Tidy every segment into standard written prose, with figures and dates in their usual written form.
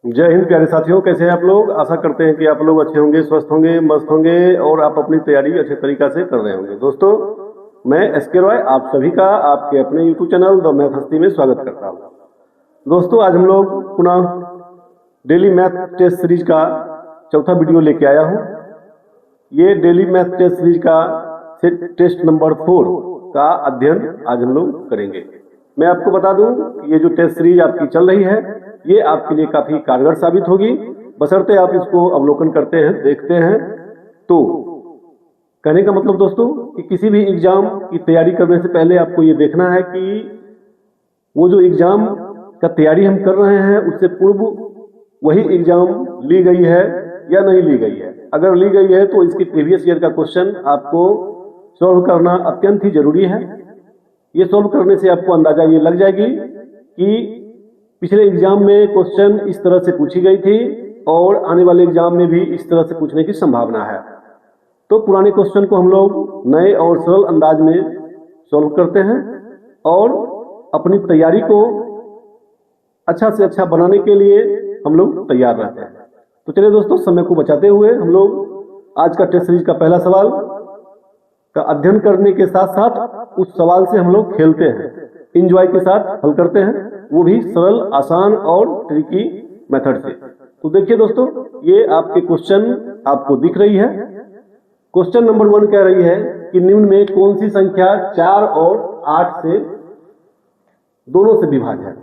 जय हिंद प्यारे साथियों, कैसे हैं आप लोग। आशा करते हैं कि आप लोग अच्छे होंगे, स्वस्थ होंगे, मस्त होंगे और आप अपनी तैयारी अच्छे तरीका से कर रहे होंगे। दोस्तों, मैं एसके रॉय आप सभी का आपके अपने यूट्यूब चैनल द मैथ हस्ती में स्वागत करता हूं। दोस्तों, आज हम लोग पुनः डेली मैथ टेस्ट सीरीज का चौथा वीडियो लेके आया हूं। ये डेली मैथ टेस्ट सीरीज का टेस्ट नंबर 4 का अध्ययन आज हम लोग करेंगे। मैं आपको बता दूं कि ये जो टेस्ट सीरीज आपकी चल रही है ये आपके लिए काफी कारगर साबित होगी, बशर्ते आप इसको अवलोकन करते हैं, देखते हैं। तो कहने का मतलब दोस्तों कि किसी भी एग्जाम की तैयारी करने से पहले आपको ये देखना है कि वो जो एग्जाम का तैयारी हम कर रहे हैं उससे पूर्व वही एग्जाम ली गई है या नहीं ली गई है। अगर ली गई है तो इसकी प्रीवियस ईयर का क्वेश्चन आपको सॉल्व करना अत्यंत ही जरूरी है। ये सॉल्व करने से आपको अंदाजा ये लग जाएगी कि पिछले एग्जाम में क्वेश्चन इस तरह से पूछी गई थी और आने वाले एग्जाम में भी इस तरह से पूछने की संभावना है। तो पुराने क्वेश्चन को हम लोग नए और सरल अंदाज में सॉल्व करते हैं और अपनी तैयारी को अच्छा से अच्छा बनाने के लिए हम लोग तैयार रहते हैं। तो चलिए दोस्तों, समय को बचाते हुए हम लोग आज का टेस्ट सीरीज का पहला सवाल का अध्ययन करने के साथ साथ उस सवाल से हम लोग खेलते हैं, इंजॉय के साथ हल करते हैं, वो भी सरल, आसान और ट्रिकी मेथड से। तो देखिए दोस्तों, ये आपके क्वेश्चन आपको दिख रही है। क्वेश्चन नंबर 1 कह रही है कि निम्न में कौन सी संख्या 4 और 8 से दोनों से विभाज्य है।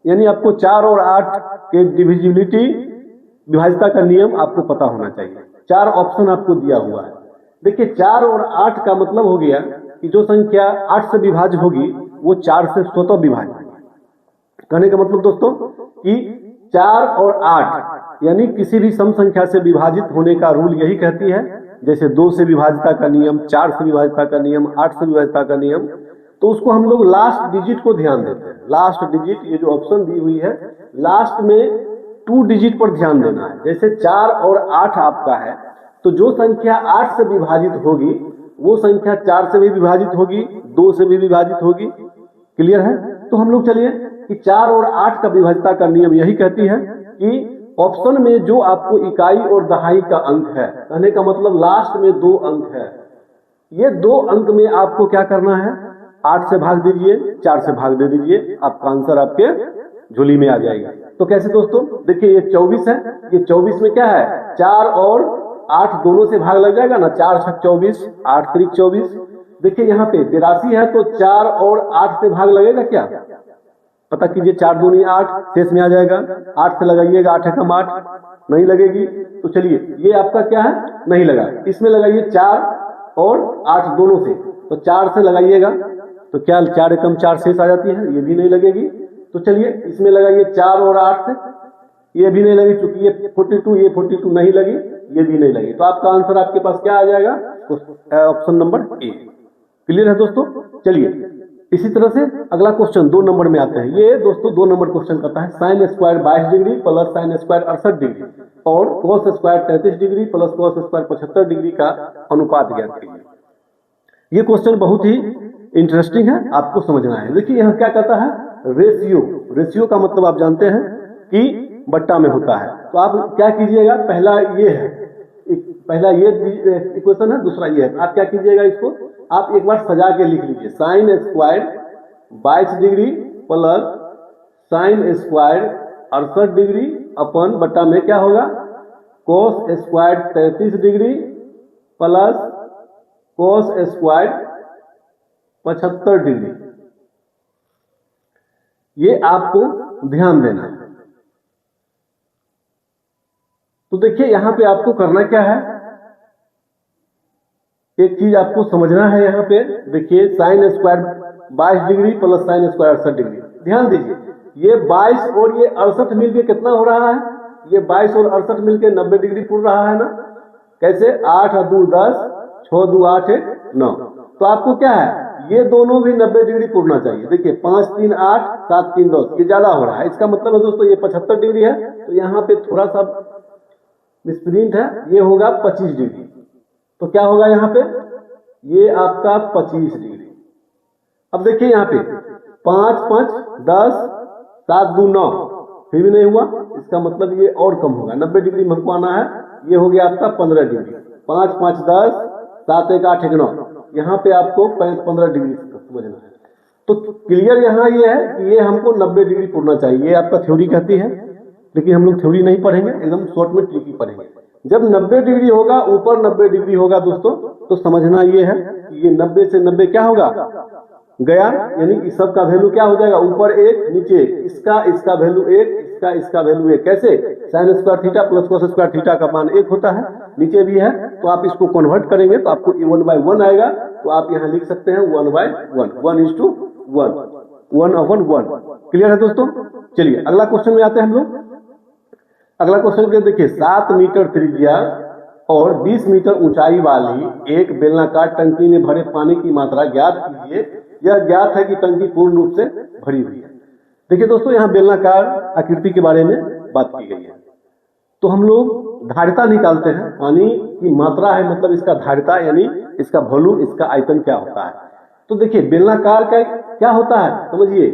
यानी आपको 4 और 8 के डिविजिबिलिटी, विभाज्यता का नियम आपको पता होना चाहिए। 4 ऑप्शन आपको दिया हुआ है। देखिए, 4 और 8 का मतलब हो गया कि जो संख्या 8 से विभाज्य होगी वो 4 से स्वतः विभाज्य होगी। कहने का मतलब दोस्तों कि 4 और 8 यानी किसी भी सम संख्या से विभाजित होने का रूल यही कहती है। जैसे 2 से विभाज्यता का नियम, 4 से विभाज्यता का नियम, 8 से विभाज्यता का नियम, तो उसको हम लोग लास्ट डिजिट को ध्यान देते हैं। लास्ट डिजिट, ये जो ऑप्शन दी हुई है, लास्ट में 2 डिजिट पर ध्यान देना है। जैसे 4 और 8 आपका है तो जो संख्या 8 से विभाजित होगी वो संख्या 4 से भी विभाजित होगी, 2 से भी विभाजित होगी। क्लियर है? तो हम लोग चलिए कि 4 और 8 का विभाज्यता का नियम यही कहती है कि ऑप्शन में जो आपको इकाई और दहाई का अंक है, कहने का मतलब लास्ट में 2 अंक है, ये 2 अंक में आपको क्या करना है, 8 से भाग दीजिए, 4 से भाग दे दीजिए, आपका आंसर आपके झोली में आ जाएगा। तो कैसे दोस्तों, देखिए ये 24 है, ये 24 में क्या है, 4 और 8 दोनों से भाग लग जाएगा ना, 4 छक 24, 8 त्रिक 24। देखिए यहाँ पे 83 है तो 4 और 8 से भाग लगेगा क्या, पता कीजिए, 4 दूनी 8 शेष में आ जाएगा। 8 से लगाइएगा, 8 एकम 8, नहीं लगेगी। तो चलिए ये आपका क्या है, नहीं लगा। इसमें लगाइए 4 और 8 दोनों से, तो 4 से लगाइएगा तो क्या 4 एकम 4 शेष आ जाती है, ये भी नहीं लगेगी। तो चलिए इसमें लगाइए 4 और 8 से, ये भी नहीं लगी, चूंकि ये 42, ये 42 नहीं लगी, ये भी नहीं लगी। तो आपका आंसर आपके पास क्या आ जाएगा, ऑप्शन नंबर ए। क्लियर है दोस्तों? चलिए इसी तरह से अगला क्वेश्चन 2 नंबर में आते हैं। ये दोस्तों 2 नंबर क्वेश्चन करता है sine square 22 degree plus sine square 68 degree और cos square 33 degree plus cos square 75 degree का अनुपात ज्ञात कीजिए। ये क्वेश्चन बहुत ही इंटरेस्टिंग है, आपको समझना है। देखिए यहाँ क्या कहता है, रेशियो। रेशियो का मतलब आप जानते हैं कि बट्टा में होता है। तो आप क्या कीजिएगा, पहला ये है, पहला ये इक्वेशन है, दूसरा ये है। आप क्या कीजिएगा, इसको आप एक बार सजा के लिख लीजिए। Sine square 22 degree plus sine square 68 degree अपन बट्टा में क्या होगा, cos square 33 degree plus cos square 75 degree. ये आपको ध्यान देना है। तो देखिए यहां पे आपको करना क्या है, एक चीज आपको समझना है। यहाँ पे देखिए sign square 22 degree plus sine square 68 degree, ध्यान दीजिए, ये 22 और ये 68 मिलके कितना हो रहा है, ये 22 और 68 मिलके 90 डिग्री पुर रहा है ना। कैसे, 8 और 2 10, 6 2 8 9। तो आपको क्या है, ये दोनों भी 90 डिग्री पुरना चाहिए। देखिए 5 3 8, 7 3 10, ये ज्यादा हो रहा है। इसका मतलब है दोस्तों ये 75 डिग्री है, तो यहाँ पे थोड़ा सा मिसप्रिंट है, ये होगा 25 डिग्री। तो क्या होगा यहाँ पे, ये आपका 25 डिग्री। अब देखिए यहाँ पे 5 5 10, 7 2 9, फिर भी नहीं हुआ, इसका मतलब ये और कम होगा। 90 डिग्री में हमको आना है, ये हो गया आपका 15 डिग्री। 5 5 10, 7 1 8 1 9, यहाँ पे आपको 15 डिग्री समझना है। तो क्लियर यहाँ ये है कि ये हमको 90 डिग्री पूरना चाहिए, ये आपका थ्योरी कहती है, लेकिन हम लोग थ्योरी नहीं पढ़ेंगे, एकदम शॉर्ट में ट्रिकी पढ़ेंगे। जब 90 डिग्री होगा, ऊपर 90 डिग्री होगा दोस्तों, तो समझना ये है कि ये 90 से 90 क्या होगा, गया, यानी इस सब का वैल्यू क्या हो जाएगा, ऊपर 1 नीचे इसका वैल्यू 1, इसका वैल्यू 1। कैसे, sine square theta plus cos square theta का मान 1 होता है, नीचे भी है, तो आप इसको कन्वर्ट करेंगे तो आपको 1/1 आएगा। तो आप यहाँ लिख सकते हैं 1/1, 1:1, 1/1। क्लियर है दोस्तों। चलिए अगला क्वेश्चन में आते हैं हम लोग। अगला क्वेश्चन के देखिए, 7 मीटर त्रिज्या और 20 मीटर ऊंचाई वाली एक बेलनाकार टंकी में भरे पानी की मात्रा ज्ञात कीजिए। यह ज्ञात है कि टंकी पूर्ण रूप से भरी हुई है। देखिए दोस्तों, यहाँ बेलनाकार आकृति के बारे में बात की गई है। तो हम लोग धारिता निकालते हैं, पानी की मात्रा है, मतलब इसका धारिता यानी इसका वॉल्यूम, इसका आयतन क्या होता है। तो देखिए बेलनाकार का क्या होता है, समझिए,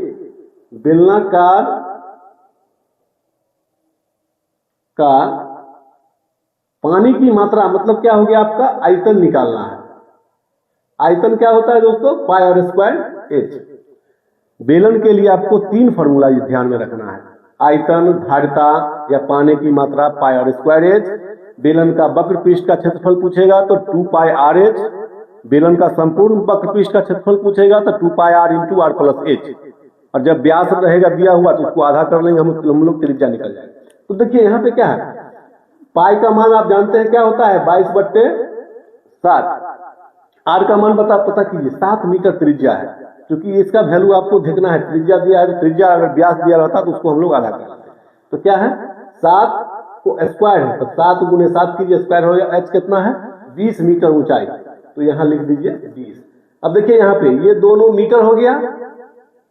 बेलनाकार का पानी की मात्रा मतलब क्या हो गया, आपका आयतन निकालना है। आयतन क्या होता है दोस्तों, पाई आर स्क्वायर एच। बेलन के लिए आपको 3 फॉर्मूला ध्यान में रखना है, आयतन, धारिता या पानी की मात्रा, पाई आर स्क्वायर एच। बेलन का वक्र पृष्ठ का क्षेत्रफल पूछेगा तो 2 पाई आर एच। बेलन का संपूर्ण वक्र पृष्ठ का क्षेत्रफल पूछेगा तो 2 pi R into R plus H. और जब व्यास रहेगा दिया हुआ तो उसको आधा कर लेंगे हम लोग, त्रिज्या निकल जाएगा। तो देखिए यहाँ पे क्या है, पाई का मान आप जानते हैं क्या होता है, 22/7। आर का मान पता कीजिए, 7 मीटर त्रिज्या है, क्योंकि इसका वैल्यू आपको देखना है। त्रिज्या दिया है तो त्रिज्या, अगर व्यास दिया रहता तो उसको हम लोग आधा कर लेते। तो क्या है, 7 को स्क्वायर है, तो 7 गुने 7 कीजिए, स्क्वायर हो गया। एच कितना है, 20 मीटर ऊंचाई, तो यहाँ लिख दीजिए 20। अब देखिए यहाँ पे ये दोनों मीटर हो गया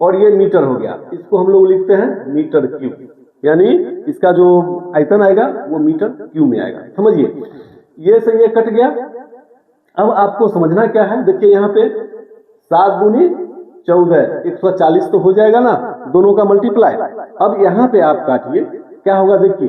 और ये मीटर हो गया, इसको हम लोग लिखते हैं मीटर क्यूब, यानी इसका जो आयतन आएगा वो मीटर क्यूब में आएगा। समझिए, ये से ये कट गया। अब आपको समझना क्या है, देखिए यहाँ पे 7 गुनी 14, 140 तो हो जाएगा ना, दोनों का मल्टीप्लाई। अब यहाँ पे आप काटिए, क्या होगा देखिए,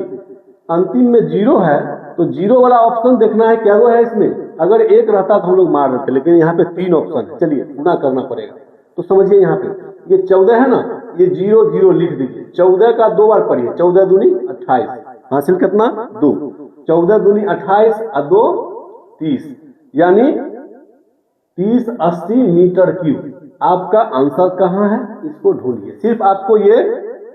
अंतिम में 0 है तो 0 वाला ऑप्शन देखना है क्या वो है इसमें। अगर 1 रहता तो हम लोग मार देते, लेकिन यहाँ पे 3 ऑप्शन है, चलिए गुना करना पड़ेगा। तो समझिए यहाँ पे ये 14 है ना, ये 0 0 लिख दीजिए। 14 का 2 बार पढ़िए, 14 दूनी 28, हासिल कितना 2। 14 दूनी 28 और 2 30, यानी 30 80 मीटर क्यूब। आपका आंसर कहाँ है, इसको ढूंढिए। सिर्फ आपको ये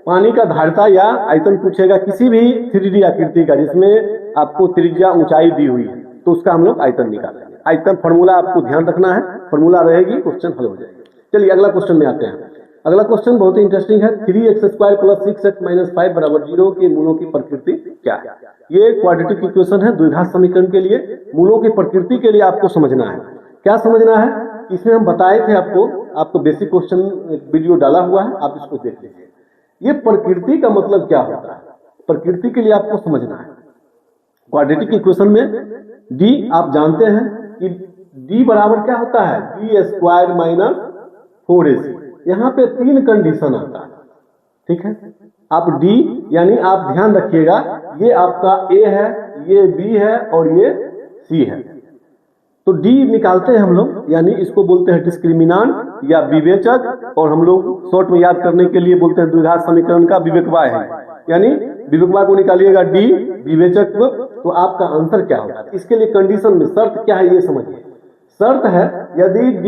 पानी का धारिता या आयतन पूछेगा, किसी भी 3D आकृति का जिसमें आपको त्रिज्या ऊंचाई दी हुई है, तो उसका हम लोग आयतन निकालेंगे। आयतन फॉर्मूला आपको ध्यान रखना है, फॉर्मूला रहेगी, क्वेश्चन हल हो जाएगा। चलिए अगला क्वेश्चन में आते हैं। अगला क्वेश्चन बहुत ही इंटरेस्टिंग है। 3x² + 6x - 5 = 0 के मूलों की प्रकृति क्या है। ये क्वाड्रेटिक इक्वेशन है, द्विघात समीकरण के लिए मूलों की प्रकृति के लिए आपको समझना है। क्या समझना है, इसमें हम बताए थे आपको बेसिक क्वेश्चन वीडियो डाला हुआ है, आप इसको देख लीजिए। ये प्रकृति का मतलब क्या होता है, प्रकृति के लिए आपको समझना है। क्वाड्रेटिक इक्वेशन में d आप जानते हैं कि d बराबर क्या होता है, b² - 4ac। यहाँ पे 3 कंडीशन आता है, ठीक है। आप d यानी आप ध्यान रखिएगा, ये आपका a है, ये b है और ये c है। तो d निकालते हैं हम लोग, यानी इसको बोलते हैं डिस्क्रिमिनांट या विवेचक, और हम लोग शॉर्ट में याद करने के लिए बोलते हैं द्विघात समीकरण का विवेकवाय है। यानी विवेकवाय को निकालिएगा d, विवेचक को, तो आपका आंसर क्या होगा। इसके लिए कंडीशन में शर्त क्या है ये समझिए। शर्त है यदि d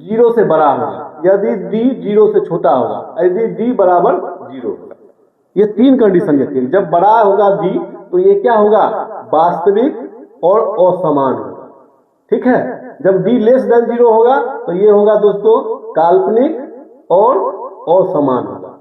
0 से बड़ा होगा, यदि d 0 से छोटा होगा, यदि d बराबर 0 होगा। ये 3 कंडीशन रहती है। जब बड़ा होगा d तो ये क्या होगा, वास्तविक और असमान होगा, ठीक है। जब d <0 होगा तो ये होगा दोस्तों काल्पनिक और असमान होगा,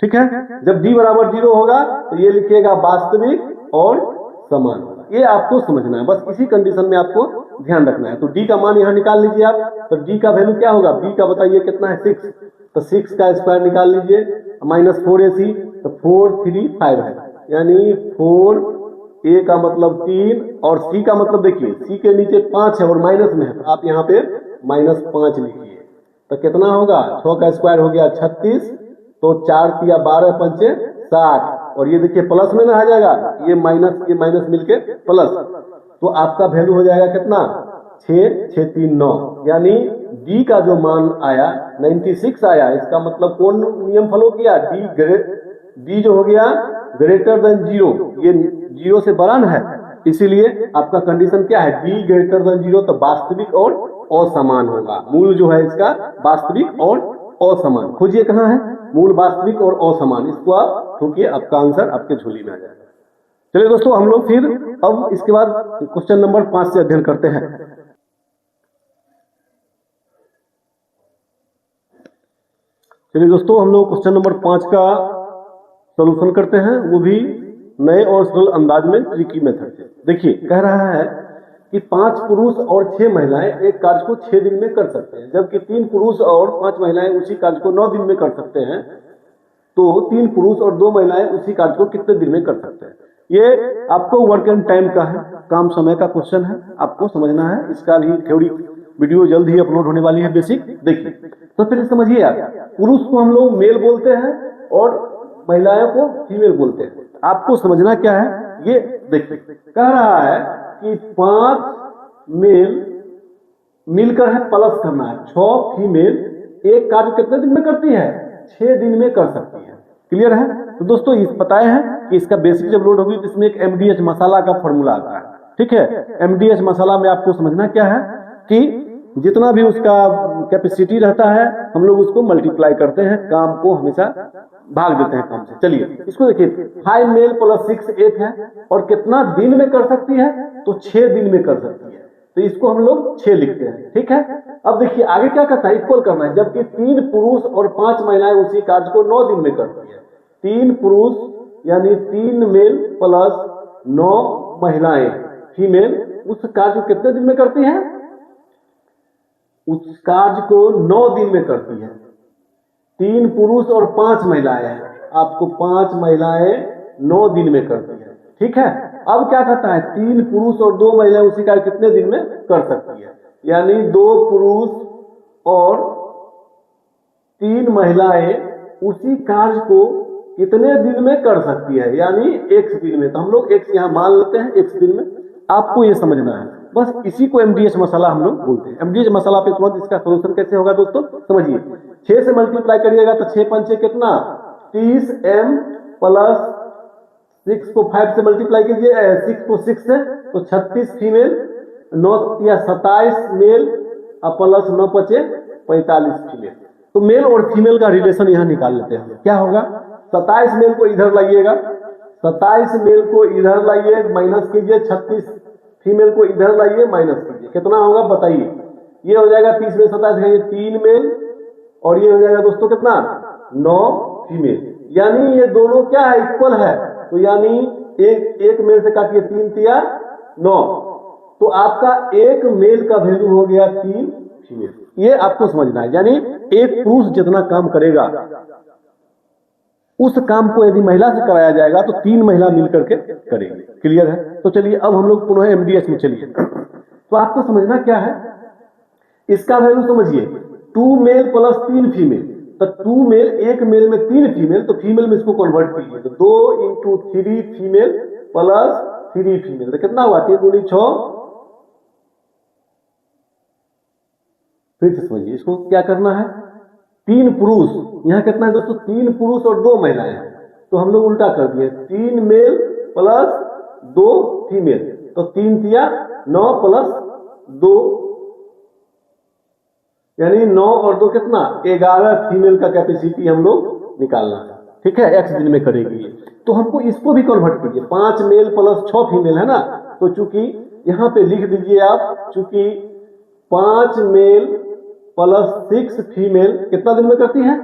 ठीक है। जब d बराबर 0 होगा तो ये लिखिएगा वास्तविक और समान होगा। ये आपको समझना है, बस इसी कंडीशन में आपको ध्यान रखना है। तो d का मान यहाँ निकाल लीजिए आप, तो d का वैल्यू क्या होगा, b का बताइए कितना है 6, तो 6 का स्क्वायर निकाल लीजिए, -4ac, तो 4 3 5 है, यानी 4 a का मतलब 3 और c का मतलब देखिए c के नीचे 5 है और माइनस में है, तो आप यहाँ पे -5 लिखिए, तो कितना होगा, 6 का स्क्वायर हो गया 36, तो 4 × 12 = 60, और ये देखिए प्लस में ना आ जाएगा, ये माइनस मिलके प्लस, तो आपका वैल्यू हो जाएगा कितना 6,6,3,9, यानी डी का जो मान आया 96 आया। इसका मतलब कौन नियम फॉलो किया, डी जो हो गया ग्रेटर देन 0, ये 0 से बड़ा न है, इसीलिए आपका कंडीशन क्या है, डी ग्रेटर देन 0, तो वास्तविक और असमान होगा। मूल जो है इसका वास्तविक और असमान, खोजिए कहाँ है मूल वास्तविक और असमान, इसको आप ठोकिए, आपका आंसर आपके झोली में आ जाएगा। चलिए दोस्तों, हम लोग फिर अब इसके बाद क्वेश्चन नंबर 5 से अध्ययन करते हैं। चलिए दोस्तों, हम लोग क्वेश्चन नंबर 5 का सॉल्यूशन करते हैं, वो भी नए और सरल अंदाज में, ट्रिकी मेथड से। देखिए कह रहा है कि 5 पुरुष और 6 महिलाएं एक कार्य को 6 दिन में कर सकते हैं, जबकि 3 पुरुष और 5 महिलाएं उसी कार्य को 9 दिन में कर सकते हैं, तो 3 पुरुष और 2 महिलाएं उसी कार्य को कितने दिन में कर सकते हैं। ये आपको वर्क एंड टाइम का है, काम समय का क्वेश्चन है, आपको समझना है। इसका भी थ्योरी वीडियो जल्द ही अपलोड होने वाली है, बेसिक। देखिए तो फिर समझिए आप, पुरुष को हम लोग मेल बोलते हैं और महिलाओं को फीमेल बोलते हैं। आपको समझना क्या है, ये देखिए कह रहा है कि 5 मेल मिलकर है प्लस करना है 6 फीमेल एक कार्य कितने दिन में करती है, 6 दिन में कर सकती है। क्लियर है। तो दोस्तों इस पता है कि इसका बेसिक जब लोड होगी तो इसमें एक MDH मसाला का फॉर्मूला आता है, ठीक है। MDH मसाला में आपको समझना क्या है कि जितना भी उसका कैपेसिटी रहता है हम लोग उसको मल्टीप्लाई करते हैं, काम को हमेशा भाग देते हैं काम से। चलिए इसको देखिए, 5 मेल प्लस 6 8 है, और कितना दिन में कर सकती है, तो 6 दिन में कर सकती है, तो इसको हम लोग 6 लिखते हैं, ठीक है। अब देखिए आगे क्या कहता है, इक्वल करना है, जबकि 3 पुरुष और 5 महिलाएं उसी कार्य को 9 दिन में करती है। 3 पुरुष यानी 3 मेल प्लस 9 महिलाएं फीमेल उस कार्य को कितने दिन में करती है, उस कार्य को 9 दिन में करती है। 3 पुरुष और 5 महिलाएं हैं, आपको 5 महिलाएं 9 दिन में करती है, ठीक है। अब क्या कहता है, 3 पुरुष और 2 महिलाएं उसी कार्य कितने दिन में कर सकती है, यानी 2 पुरुष और 3 महिलाएं उसी कार्य को कितने दिन में कर सकती है, यानी x दिन में। तो हम लोग x यहाँ मान लेते हैं, x दिन में। आपको ये समझना है, बस इसी को MDH मसाला हम लोग बोलते हैं। MDH मसाला पे तुरंत इसका सोल्यूशन कैसे होगा दोस्तों, समझिए। 6 से मल्टीप्लाई करिएगा तो 6 पंचे कितना 30m प्लस 6 को 5 से मल्टीप्लाई कीजिए, 6 को 6 से तो 36 फीमेल, 9 या 27 मेल प्लस 9 बचे 45 फीमेल। तो मेल और फीमेल का रिलेशन यहाँ निकाल लेते हैं। क्या होगा, 27 मेल को इधर लाइएगा, 27 मेल को इधर लाइए, माइनस कीजिए, 36 फीमेल को इधर लाइए, माइनस कीजिए, कितना होगा बताइए। ये हो जाएगा 30 में 27 है, 3 मेल, और ये हो जाएगा दोस्तों कितना 9 फीमेल, यानी ये दोनों क्या है, इक्वल है। तो यानी एक मेल से काटिए, 3 तिया 9, तो आपका एक मेल का वैल्यू हो गया 3 फीमेल। ये आपको समझना है, यानी एक पुरुष जितना काम करेगा उस काम को यदि महिला से कराया जाएगा तो 3 महिला मिलकर के करेंगे। क्लियर है। तो चलिए अब हम लोग पुनः MDH में चलिए। तो आपको समझना क्या है, इसका वैल्यू समझिए, 2 मेल प्लस 3 फीमेल, तो 2 मेल, एक मेल में 3 फीमेल, तो फीमेल में इसको कन्वर्ट कीजिए, तो 2 इंटू 3 फीमेल प्लस 3 फीमेल, तो कितना हुआ 3 दूनी 6। फिर से समझिए, इसको क्या करना है, 3 पुरुष, यहाँ कितना है दोस्तों 3 पुरुष और 2 महिलाएं हैं, तो हम लोग उल्टा कर दिए, 3 मेल प्लस 2 फीमेल, तो 3 तिया 9 प्लस 2, यानी 9 और 2 कितना 11 फीमेल का कैपेसिटी हम लोग निकालना है, ठीक है। x दिन में करेगी। तो हमको इसको भी कन्वर्ट कीजिए, 5 मेल प्लस 6 फीमेल है ना, तो चूंकि यहाँ पे लिख दीजिए आप, चूंकि 5 मेल प्लस 6 फीमेल कितना दिन में करती है,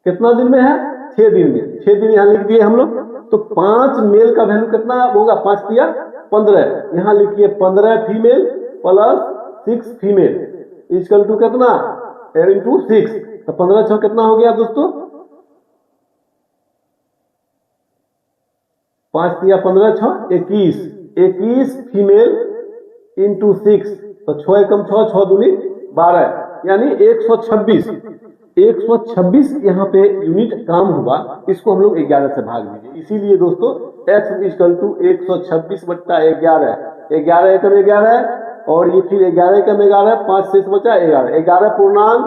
कितना दिन में है 6 दिन में, 6 दिन यहाँ लिख दिए हम लोग। तो 5 मेल का वैल्यू कितना होगा, 5 तिया 15, यहाँ लिखिए 15 female plus 6 female equal to कितना इंटू 6, तो 15 6 कितना हो गया दोस्तों, 5 तिया 15 6 21 फीमेल इंटू 6, तो 6 एकम 6 6 दूनी 12, यानी 126 यहाँ पे यूनिट काम हुआ, इसको हम लोग 11 से भाग दीजिए। इसीलिए दोस्तों x इक्वल टू 126 बट्टा 11, 11 एकम 11 और ये फिर 11 एकम 11, 5 शेष बचा 11, 11 पूर्णांक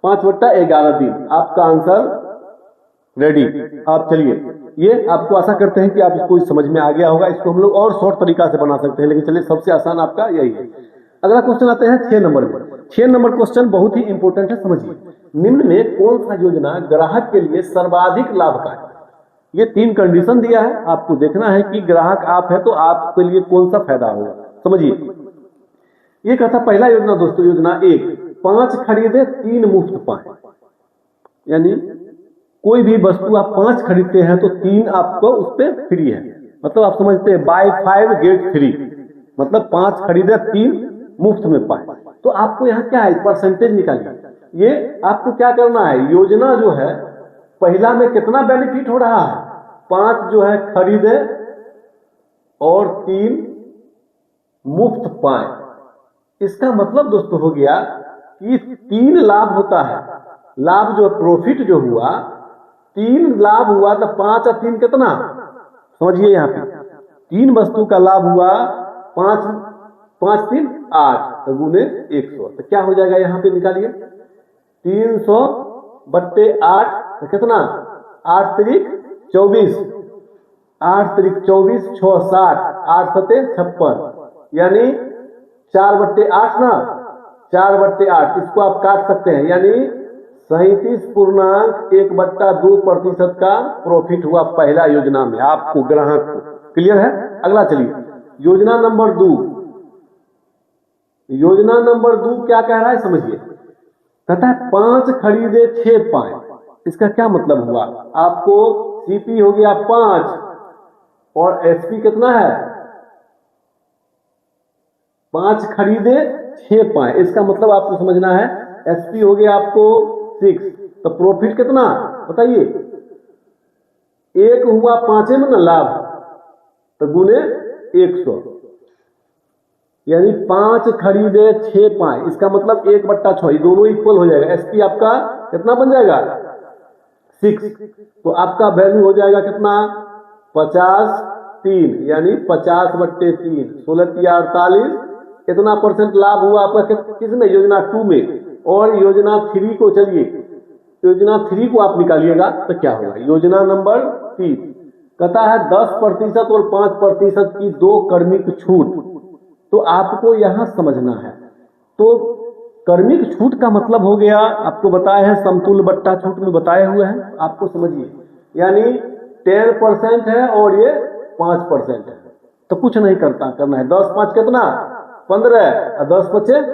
5 बट्टा 11 दिन। आपका आंसर रेडी। आप चलिए, ये आपको आशा करते हैं कि आप इसको समझ में आ गया होगा। इसको हम लोग और शॉर्ट तरीका से बना सकते हैं, लेकिन चलिए सबसे आसान आपका यही है। अगला क्वेश्चन आते हैं 6 नंबर में। 6 नंबर क्वेश्चन बहुत ही इंपॉर्टेंट है, समझिए। निम्न में कौन सा योजना ग्राहक के लिए सर्वाधिक लाभकारी? ये 3 कंडीशन दिया है, आपको देखना है कि ग्राहक आप है तो आपके लिए कौन सा फायदा होगा। समझिए, ये कहता पहला योजना दोस्तों, योजना 1, 5 खरीदे 3 मुफ्त पाए। यानी कोई भी वस्तु आप 5 खरीदते हैं तो 3 आपको उस पर फ्री है। मतलब आप समझते हैं बाय 5 गेट 3, मतलब 5 खरीदे 3 मुफ्त में पाए। तो आपको यहाँ क्या है, परसेंटेज निकालिए। ये आपको क्या करना है, योजना जो है पहला में कितना बेनिफिट हो रहा है, 5 जो है खरीदे और 3 मुफ्त पाए। इसका मतलब दोस्तों हो गया कि 3 लाभ होता है। लाभ जो प्रॉफिट जो हुआ 3 लाभ हुआ, तो 5 और 3 कितना, समझिए यहाँ पे 3 वस्तु का लाभ हुआ, 5 5 3 8 तो गुने 100, तो क्या हो जाएगा यहाँ पे निकालिए, 300 बट्टे 8 तो कितना, 8 त्रिक 24, 8 त्रिक 24, 6 60, 8 सते 56, यानी 4 बट्टे 8 ना, 4 बट्टे 8 इसको आप काट सकते हैं, यानी 37.1/2% का प्रॉफिट हुआ पहला योजना में आपको, ग्राहक को। क्लियर है। अगला चलिए, योजना नंबर 2। योजना नंबर 2 क्या कह रहा है, समझिए। कहता है 5 खरीदे 6 पाए। इसका क्या मतलब हुआ, आपको सीपी हो गया 5 और एसपी कितना है, 5 खरीदे 6 पाए। इसका मतलब आपको समझना है, एसपी हो गया आपको 6, तो प्रॉफिट कितना बताइए, 1 हुआ 5 में ना लाभ, तो गुने 100, यानी 5 खरीदे 6 पाए। इसका मतलब 1/6, दोनों इक्वल हो जाएगा। एसपी आपका कितना बन जाएगा, 6, तो आपका वैल्यू हो जाएगा कितना, 50 3, यानी 50/3, 16 या 48, कितना परसेंट लाभ हुआ आपका किसमें, योजना 2 में। और योजना 3 को, चलिए योजना 3 को आप निकालिएगा तो क्या होगा, योजना नंबर 3 कहता है 10% और 5% की 2 कर्मिक छूट। तो आपको यहां समझना है, तो कर्मिक छूट का मतलब हो गया, आपको बताए हैं समतुल्य बट्टा छूट में बताए हुए हैं, आपको समझिए। यानी 10% है और ये 5% है, तो कुछ नहीं करना है। 10 5 कितना, 15, और 10 5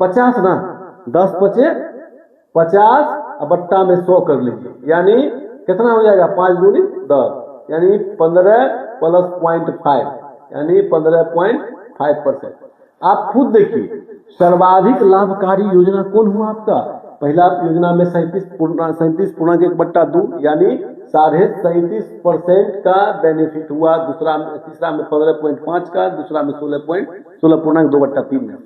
50 ना, 10 5 50 बट्टा में 100 कर लीजिए, यानी कितना हो जाएगा, 5 दूनी 10, यानी 15 प्लस 0.5, यानी 15.5%। आप खुद देखिए सर्वाधिक लाभकारी योजना कौन हुआ आपका, पहला योजना में 37.1/2, यानी 37.5% का बेनिफिट हुआ। तीसरा में 15.5 का, दूसरा में 16.2/3 में।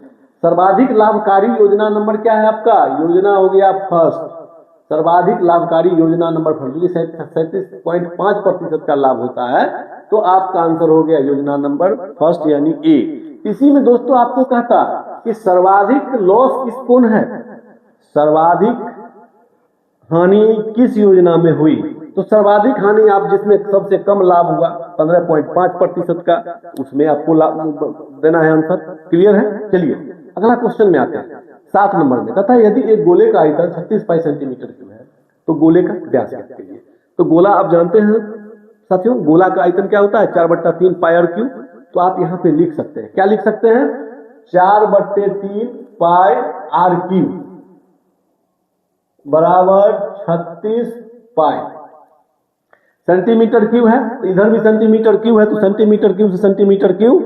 सर्वाधिक लाभकारी योजना नंबर क्या है आपका, योजना हो गया फर्स्ट। सर्वाधिक लाभकारी योजना नंबर फर्स्ट, 37.5% का लाभ होता है, तो आपका आंसर हो गया योजना नंबर फर्स्ट, यानी ए। इसी में दोस्तों आपको कहता कि सर्वाधिक लॉस कौन है, सर्वाधिक हानि किस योजना में हुई। तो सर्वाधिक हानि आप जिसमें सबसे कम लाभ हुआ 15.5% का, उसमें आपको लाभ देना है आंसर। क्लियर है। चलिए अगला क्वेश्चन में आते हैं। 7 नंबर में कहता है यदि एक गोले का आयतन 36 पाई सेंटीमीटर क्यूब है तो गोले का व्यास ज्ञात कीजिए। तो गोला आप जानते हैं साथियों, गोला का आयतन क्या होता है, 4/3 पाई आर क्यूब। तो आप यहाँ पे लिख सकते हैं, क्या लिख सकते हैं, 4/3 पाई आर क्यूब बराबर 36 पाई सेंटीमीटर क्यूब है। तो इधर भी सेंटीमीटर क्यूब है, तो सेंटीमीटर क्यूब से सेंटीमीटर क्यूब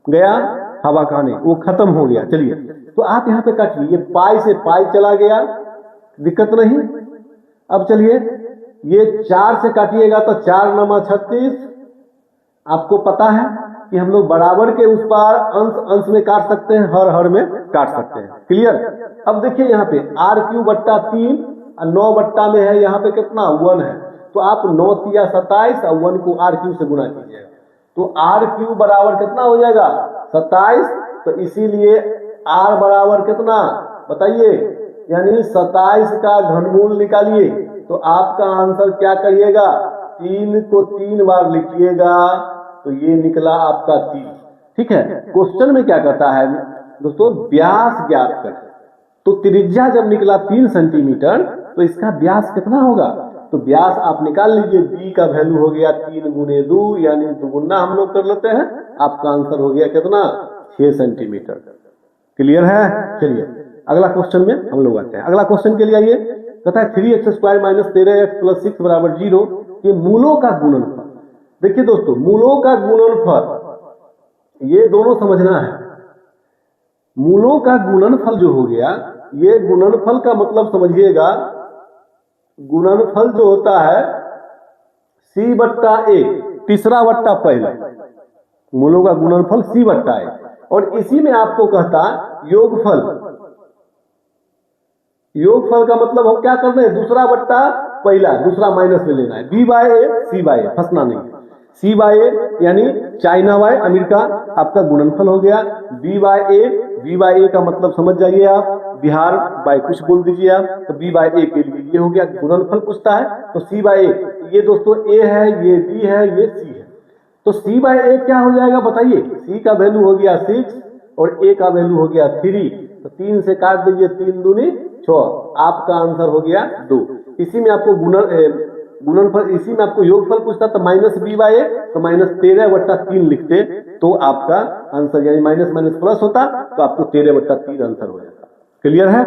गया हवा खाने, वो खत्म हो गया। चलिए तो आप यहाँ पे काटिए, ये पाई से पाई चला गया, दिक्कत नहीं। अब चलिए ये 4 से काटिएगा तो 4 9 36, आपको पता है कि हम लोग बराबर के उस पार अंश अंश में काट सकते हैं, हर हर में काट सकते हैं। क्लियर। अब देखिए यहाँ पे r³ बट्टा 3 और 9 बट्टा में है, यहाँ पे कितना 1 है, तो आप 9 तिया 27 और 1 को r³ से गुना कीजिएगा, तो r³ बराबर कितना हो जाएगा 27। तो इसीलिए r बराबर कितना बताइए, यानी 27 का घनमूल निकालिए, तो आपका आंसर क्या करिएगा, 3 को 3 बार लिखिएगा, तो ये निकला आपका 30। ठीक है। क्वेश्चन में क्या कहता है दोस्तों, व्यास ज्ञात करें। तो त्रिज्या जब निकला 3 सेंटीमीटर, तो इसका व्यास कितना होगा, तो व्यास आप निकाल लीजिए, b का वैल्यू हो गया 3 गुने 2 यानी दुगुना हम लोग कर लेते हैं, आपका आंसर हो गया कितना 6 सेंटीमीटर। क्लियर है। चलिए अगला क्वेश्चन में हम लोग आते हैं। अगला क्वेश्चन के लिए आइए, कहता है 3x² माइनस 13x प्लस 6 बराबर 0 के मूलों का गुणनफल। देखिए दोस्तों, मूलों का गुणनफल ये दोनों समझना है। मूलों का गुणनफल जो हो गया, ये गुणनफल का मतलब समझिएगा, गुणनफल जो होता है c बट्टा a, तीसरा बट्टा पहला, मूलों का गुणनफल c बट्टा a, और इसी में आपको कहता योगफल। योगफल का मतलब हम क्या कर रहे हैं, दूसरा बट्टा पहला, दूसरा माइनस में लेना है, b by a c by a, फंसना नहीं। c बाय a यानी चाइना बाय अमेरिका, आपका गुणनफल हो गया। b बाय a का मतलब समझ जाइए आप, बिहार बाय कुछ बोल दीजिए आप, तो b बाय a के लिए ये हो गया गुणनफल पूछता है, तो c बाय a, ये दोस्तों a है, ये b है, ये c है, तो c बाय a क्या हो जाएगा बताइए, c का वैल्यू हो गया 6 और a का वैल्यू हो गया 3, तो 3 से काट दीजिए, 3 दूनी 6, आपका आंसर हो गया 2। इसी में आपको गुणनफल, इसी में आपको योगफल पूछता तो माइनस b बाय a, तो माइनस 13 बट्टा 3 लिखते, तो आपका आंसर यानी माइनस माइनस प्लस होता, तो आपको 13 बट्टा 3 आंसर हो जाता। क्लियर है।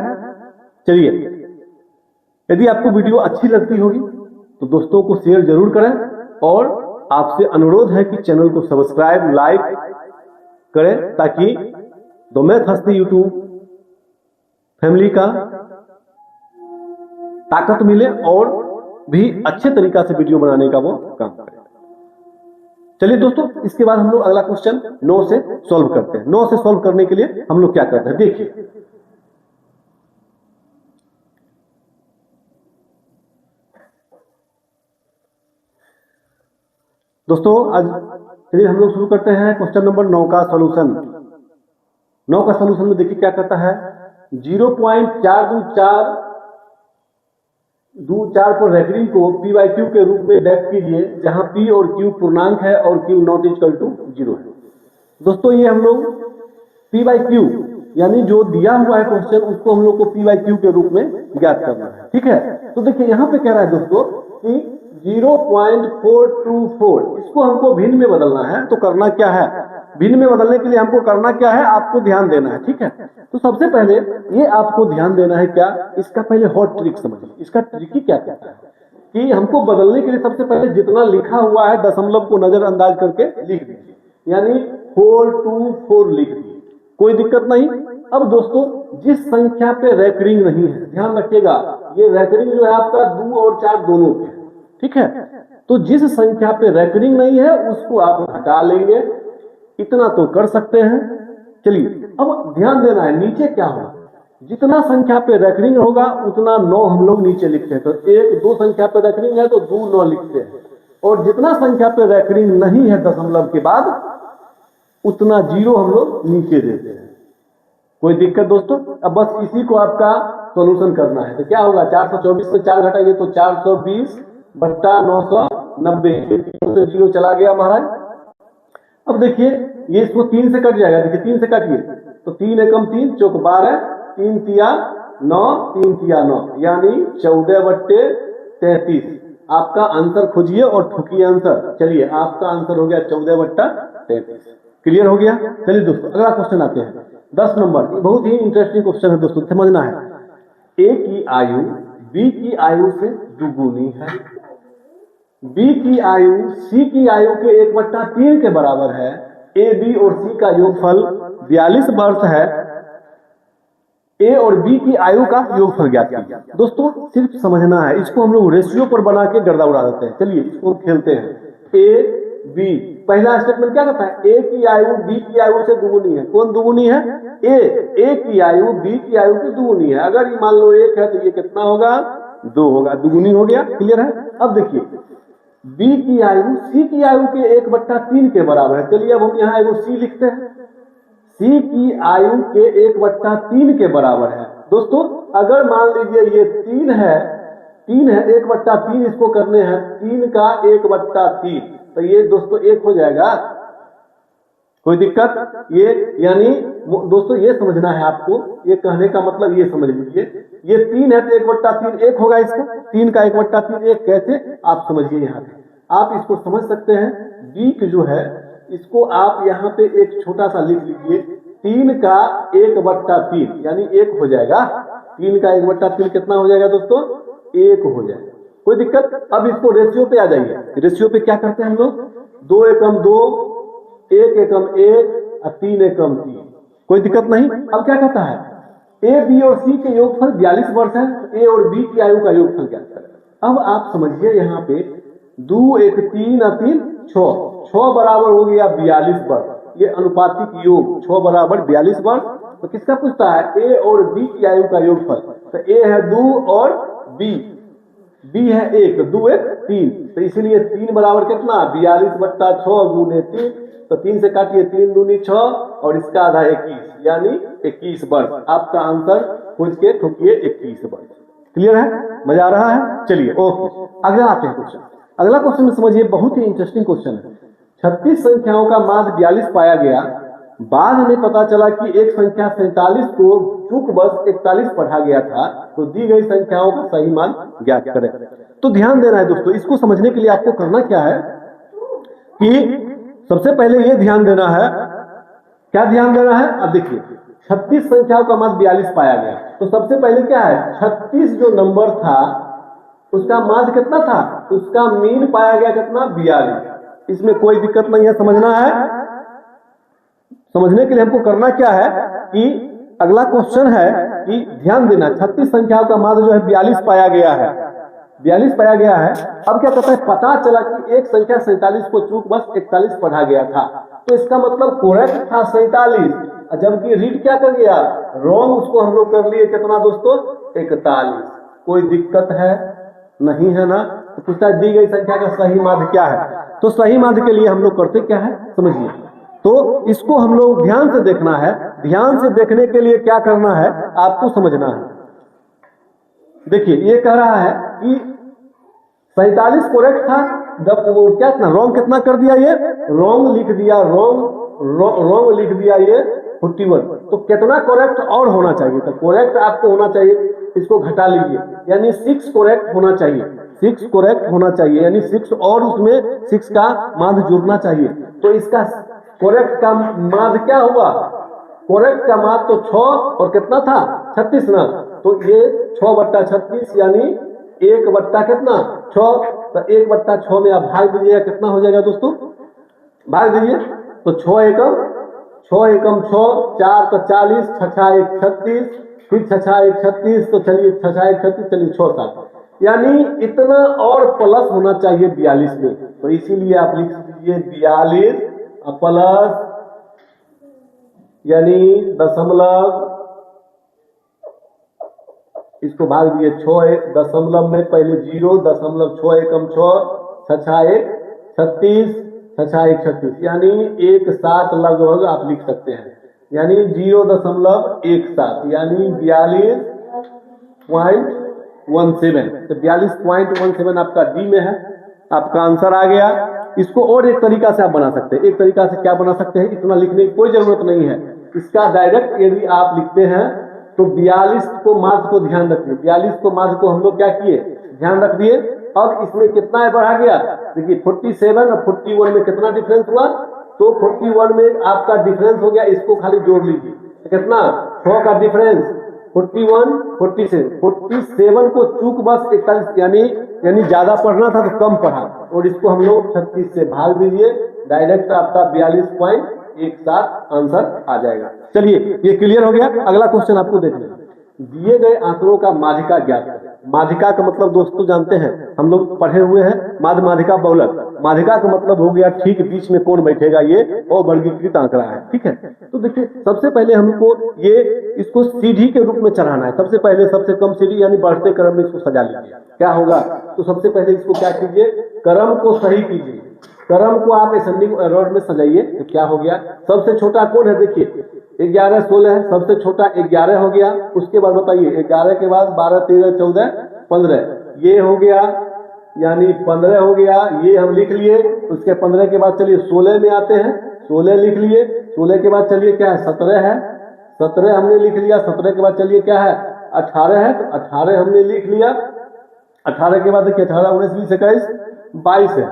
चलिए, यदि आपको वीडियो अच्छी लगती होगी तो दोस्तों को शेयर जरूर करें, और आपसे अनुरोध है कि चैनल को सब्सक्राइब लाइक करें, ताकि द मैथ हस्ती यूट्यूब फैमिली का ताकत मिले और भी अच्छे तरीका से वीडियो बनाने का वो काम करे। चलिए दोस्तों, इसके बाद हम लोग अगला क्वेश्चन 9 से सॉल्व करते हैं। 9 से सॉल्व करने के लिए हम लोग क्या करते हैं, देखिए दोस्तों, आज चलिए हम लोग शुरू करते हैं क्वेश्चन नंबर 9 का सॉल्यूशन। 9 का सॉल्यूशन में देखिए क्या कहता है, 0.424 पर रेकरिंग को p बाई क्यू के रूप में व्यक्त कीजिए, जहां p और q पूर्णांक है और q नॉट इक्वल टू 0 है। दोस्तों ये हम लोग p बाई क्यू यानी जो दिया हुआ है क्वेश्चन, उसको हम लोग को p बाई क्यू के रूप में ज्ञात करना है। ठीक है। तो देखिए यहाँ पे कह रहा है दोस्तों कि 0.424, इसको हमको भिन्न में बदलना है। तो करना क्या है, भिन्न में बदलने के लिए हमको करना क्या है, आपको ध्यान देना है। ठीक है। तो सबसे पहले ये आपको ध्यान देना है क्या, इसका पहले हॉट ट्रिक समझिए। इसका ट्रिक ही क्या कहता है कि हमको बदलने के लिए सबसे पहले जितना लिखा हुआ है दशमलव को नजरअंदाज करके लिख दीजिए, यानी 424 लिख दीजिए, कोई दिक्कत नहीं। अब दोस्तों जिस संख्या पे रेकरिंग नहीं है, ध्यान रखिएगा, ये रेकरिंग जो है आपका 2 और 4 दोनों पे, ठीक है। तो जिस संख्या पे रेकरिंग नहीं है उसको आप हटा लेंगे, इतना तो कर सकते हैं। चलिए अब ध्यान देना है नीचे क्या होगा, जितना संख्या पे रेकरिंग होगा उतना 9 हम लोग नीचे लिखते हैं। तो 1 2 संख्या पे रेकरिंग है तो 2 9 लिखते हैं, और जितना संख्या पे रेकरिंग नहीं है दशमलव के बाद, उतना 0 हम लोग नीचे देते हैं। कोई दिक्कत दोस्तों। अब बस इसी को आपका सॉल्यूशन करना है। तो क्या होगा, 424 से 4 घटाएंगे तो 420 बट्टा 990, 0 चला गया महाराज। अब देखिए ये इसको 3 से कट जाएगा, देखिए 3 से काटिए तो 3 एकम 3 चौक 12, 3 तिया 9, 3 तिया 9 यानी 14 बट्टे 33। आपका आंसर खोजिए और ठोकिए आंसर। चलिए आपका आंसर हो गया 14 बट्टा 33। क्लियर हो गया। चलिए दोस्तों अगला क्वेश्चन आते हैं 10 नंबर। बहुत ही इंटरेस्टिंग क्वेश्चन है दोस्तों, समझना है। ए की आयु बी की आयु से दुगुनी है, बी की आयु सी की आयु के 1/3 के बराबर है, ए बी और सी का योगफल 42 वर्ष है, ए और बी की आयु का योगफल ज्ञात कीजिए। दोस्तों सिर्फ समझना है, इसको हम लोग रेशियो पर बना के गर्दा उड़ा देते हैं। चलिए इसको खेलते हैं। A B. पहला स्टेटमेंट क्या कहता है, ए की आयु बी की आयु से दुगुनी है। कौन दुगुनी है, ए की आयु बी की आयु की दुगुनी है। अगर ये मान लो 1 है तो ये कितना होगा, 2 होगा, दुगुनी हो गया। क्लियर है। अब देखिए बी की आयु सी की आयु के 1/3 के बराबर है। चलिए अब हम यहाँ एगो सी लिखते हैं, सी की आयु के 1/3 के बराबर है। दोस्तों अगर मान लीजिए ये 3 है 1/3 इसको करने हैं, 3 का 1/3 तो ये दोस्तों 1 हो जाएगा। कोई दिक्कत, ये यानी दोस्तों ये समझना है आपको, ये कहने का मतलब ये समझ लीजिए, ये 3 है तो 1/3 1 होगा इसका, 3 का 1/3 1 कैसे आप समझिए। यहाँ पे आप इसको समझ सकते हैं, बी की जो है इसको आप यहाँ पे एक छोटा सा लिख लीजिए, 3 का 1/3 यानी 1 हो जाएगा। 3 का 1/3 कितना हो जाएगा दोस्तों, 1 हो जाएगा। कोई दिक्कत। अब इसको रेशियो पे आ जाइए, रेशियो पे क्या करते हैं हम लोग, 2 एकम 2, 1 एकम 1 और 3 एकम 3। कोई दिक्कत नहीं। अब क्या कहता है, ए बी और सी के योगफल 42 वर्ष है, ए और बी की आयु का योगफल क्या है। अब आप समझिए यहाँ पे 2 1 3 और 3 6 बराबर हो गया 42 वर्ष। ये अनुपातिक योग 6 बराबर 42 वर्ष। तो किसका पूछता है, ए और बी की आयु का योगफल। तो ए है 2 और बी है 1, 2 1 3, तो इसीलिए 3 बराबर कितना 42/6 गुने 3, तो 3 से काटिए, 3 दूनी 6 और इसका आधा 21 यानी 21 वर्ष। आपका आंसर खोज के ठोकिए 21 वर्ष। क्लियर है, मजा आ रहा है। चलिए ओके, अगला आते हैं क्वेश्चन। अगला क्वेश्चन समझिए, बहुत ही इंटरेस्टिंग क्वेश्चन है। 36 संख्याओं का माध्य 42 पाया गया, बाद में पता चला कि एक संख्या 47 को चूक बस 41 पढ़ा गया था, तो दी गई संख्याओं का सही मान ज्ञात करें। तो ध्यान देना है दोस्तों, इसको समझने के लिए आपको करना क्या है कि सबसे पहले ये ध्यान देना है, क्या ध्यान देना है। अब देखिए 36 संख्याओं का माध्य 42 पाया गया, तो सबसे पहले क्या है, 36 जो नंबर था उसका माध्य कितना था, उसका मीन पाया गया कितना 42। इसमें कोई दिक्कत नहीं है, समझना है। समझने के लिए हमको करना क्या है कि अगला क्वेश्चन है कि ध्यान देना, 36 संख्याओं का माध्य जो है 42 पाया गया है, 42 पाया गया है। अब क्या कहता है, पता चला कि एक संख्या 47 को चूक बस 41 पढ़ा गया था, तो इसका मतलब करेक्ट था 47, जबकि रीड क्या कर गया, रॉन्ग, उसको हम लोग कर लिए कितना दोस्तों 41। कोई दिक्कत है नहीं है ना। तो पूछता है दी गई संख्या का सही माध्य क्या है। तो सही माध्य के लिए हम लोग करते क्या है समझिए, तो इसको हम लोग ध्यान से देखना है। ध्यान से देखने के लिए क्या करना है आपको समझना है। देखिए ये कह रहा है कि 47 करेक्ट था, जब वो क्या था रॉन्ग कितना कर दिया, ये रॉन्ग लिख दिया, रॉन्ग लिख दिया ये 41। तो कितना करेक्ट और होना चाहिए, तो करेक्ट आपको होना चाहिए, इसको घटा लीजिए, यानी 6 करेक्ट होना चाहिए, 6 करेक्ट होना चाहिए, यानी 6 और उसमें 6 का माध्य जुड़ना चाहिए। तो इसका करेक्ट का माध्य क्या हुआ, करेक्ट का माध्य तो 6 और कितना था 36 ना, तो ये 6/36 यानी 1 कितना 6, तो 1/6 में आप भाग दीजिएगा, कितना हो जाएगा दोस्तों, भाग दीजिए। तो 6 एकम 6, 4 तो 40, 6 1 36, फिर 6 1 36, तो चलिए 6 1 36, चलिए 6 7, यानी इतना और प्लस होना चाहिए 42 में। तो इसीलिए आप लिख दीजिए 42 प्लस यानी दशमलव, इसको भाग दिए 6 दशमलव में पहले 0.6 एकम 6, 6 1 36, 6 1 36, यानी 1 7 लगभग आप लिख सकते हैं, यानी 0.17 यानी 42.17। तो 42.17 आपका डी में है, आपका आंसर आ गया। इसको और एक तरीका से आप बना सकते हैं। एक तरीका से क्या बना सकते हैं, इतना लिखने की कोई जरूरत नहीं है, इसका डायरेक्ट यदि आप लिखते हैं तो 42 को माध्य को ध्यान रखिए, 42 को माध्य को हम लोग क्या किए ध्यान रख दिए। अब इसमें कितना बढ़ा गया, देखिए 47 और 41 में कितना डिफरेंस हुआ, तो 41 में आपका डिफरेंस हो गया, इसको खाली जोड़ लीजिए, तो कितना 6 का डिफरेंस 41 47 को चूक बस 41, यानी ज्यादा पढ़ना था तो कम पढ़ा, और इसको हम लोग 36 से भाग दीजिए, डायरेक्ट आपका 42.17 आंसर आ जाएगा। चलिए ये क्लियर हो गया। अगला क्वेश्चन आपको देखना है, दिए गए आंकड़ों का माध्यिका ज्ञात करें। माध्यिका का मतलब दोस्तों जानते हैं, हम लोग पढ़े हुए हैं माध्य माध्यिका बहुलक। माध्यिका का मतलब हो गया ठीक बीच में कौन बैठेगा, ये अवर्गीकृत आंकड़ा है। ठीक है, तो देखिए सबसे पहले हमको ये इसको सीढ़ी के रूप में चढ़ाना है। सबसे पहले सबसे कम सीढ़ी यानी बढ़ते क्रम में इसको सजा लीजिए। क्या होगा, तो सबसे पहले इसको क्या कीजिए, क्रम को सही कीजिए। क्रम को आप असेंडिंग ऑर्डर में सजाइए। तो क्या हो गया, सबसे छोटा कौन है, देखिए 11 16 है, सबसे छोटा 11 हो गया। उसके बाद बताइए 11 के बाद 12 13 14 15 ये हो गया, यानी 15 हो गया, ये हम लिख लिए। उसके 15 के बाद चलिए 16 में आते हैं, 16 लिख लिए। 16 के बाद चलिए क्या है, 17 है, 17 हमने लिख लिया। 17 के बाद चलिए क्या है, 18 है, तो 18 हमने लिख लिया। 18 के बाद देखिए 18 19 20 21 22 है,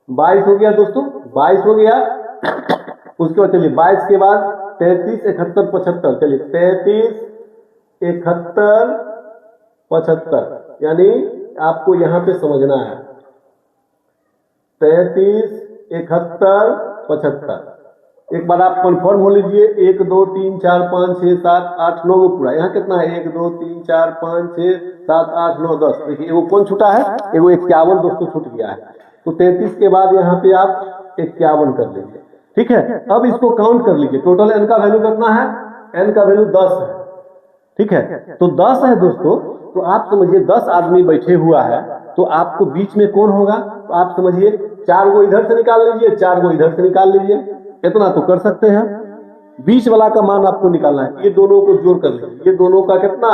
22 हो गया दोस्तों, 22 हो गया। उसके बाद चलिए 22 के बाद 33 71 75, चलिए 33 71 75, यानी आपको यहां पे समझना है 33 71 75। एक बार आप कंफर्म हो लीजिए, 1 2 3 4 5 6 7 8 9 को पूरा। यहाँ कितना है, 1 2 3 4 5 6 7 8 9 10। देखिए वो कौन छूटा है, एगो 51 दोस्तों छूट गया है। तो 33 के बाद यहाँ पे आप 51 कर लीजिए। ठीक है, अब इसको काउंट कर लीजिए। टोटल एन का वैल्यू कितना है, एन का वैल्यू 10 है। ठीक है, तो 10 है दोस्तों। तो आप समझिए 10 आदमी बैठे हुआ है, तो आपको बीच में कौन होगा, तो आप समझिए 4 को इधर से निकाल लीजिए, 4 को इधर से निकाल लीजिए। इतना तो कर सकते हैं। बीच वाला का मान आपको निकालना है। ये दोनों को जोड़ कर लीजिए। ये दोनों का कितना,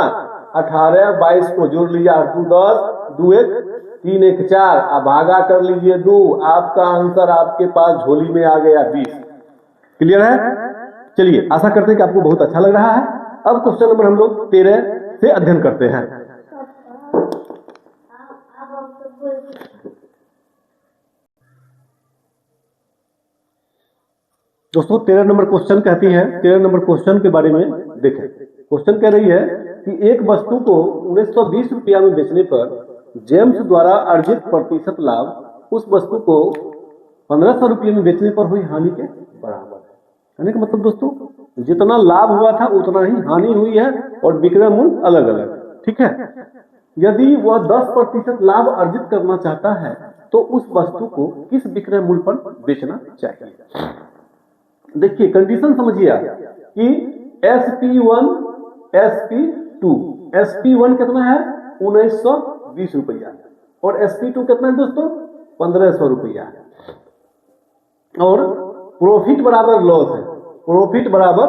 18 22 को जोड़ लीजिए, 8 2 10 2 1 3 1 4, अब भागा कर लीजिए 2। आपका आंसर आपके पास झोली में आ गया 20। क्लियर है। चलिए आशा करते हैं कि आपको बहुत अच्छा लग रहा है। अब क्वेश्चन नंबर हम लोग 13 से अध्ययन करते हैं। दोस्तों 13 नंबर क्वेश्चन कहती है, 13 नंबर क्वेश्चन के बारे में देखें। क्वेश्चन कह रही है कि एक वस्तु को 1920 रुपया में बेचने पर जेम्स द्वारा अर्जित प्रतिशत लाभ उस वस्तु को 1500 रुपये में बेचने पर हुई हानि के बराबर है। कहने का मतलब दोस्तों, जितना लाभ हुआ था उतना ही हानि हुई है और विक्रय मूल्य अलग अलग। ठीक है, यदि वह 10% लाभ अर्जित करना चाहता है तो उस वस्तु को किस विक्रय मूल्य पर बेचना चाहिए। देखिए कंडीशन समझिए आप कि SP1 SP2, SP1 कितना है 1920 रुपया और SP2 कितना है दोस्तों 1500 रुपया है। और प्रॉफिट बराबर लॉस है, प्रॉफिट बराबर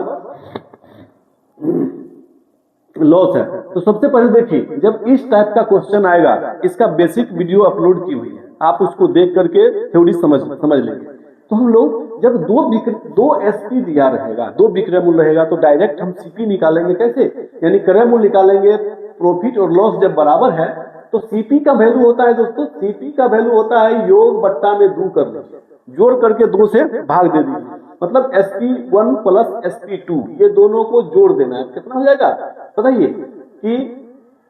लॉस है। तो सबसे पहले देखिए, जब इस टाइप का क्वेश्चन आएगा, इसका बेसिक वीडियो अपलोड की हुई है, आप उसको देख करके थोड़ी समझ लेंगे। तो हम लोग जब दो एसपी दिया रहेगा, दो विक्रय मूल्य रहेगा, तो डायरेक्ट हम सीपी निकालेंगे। कैसे, यानी क्रय मूल्य निकालेंगे। प्रॉफिट और लॉस जब बराबर है तो सीपी का वैल्यू होता है दोस्तों, सीपी का वैल्यू होता है योग बट्टा में 2 कर लीजिए, जोड़ करके 2 से भाग दे दीजिए। मतलब SP1 प्लस SP2 ये दोनों को जोड़ देना है। कितना हो जाएगा बताइए कि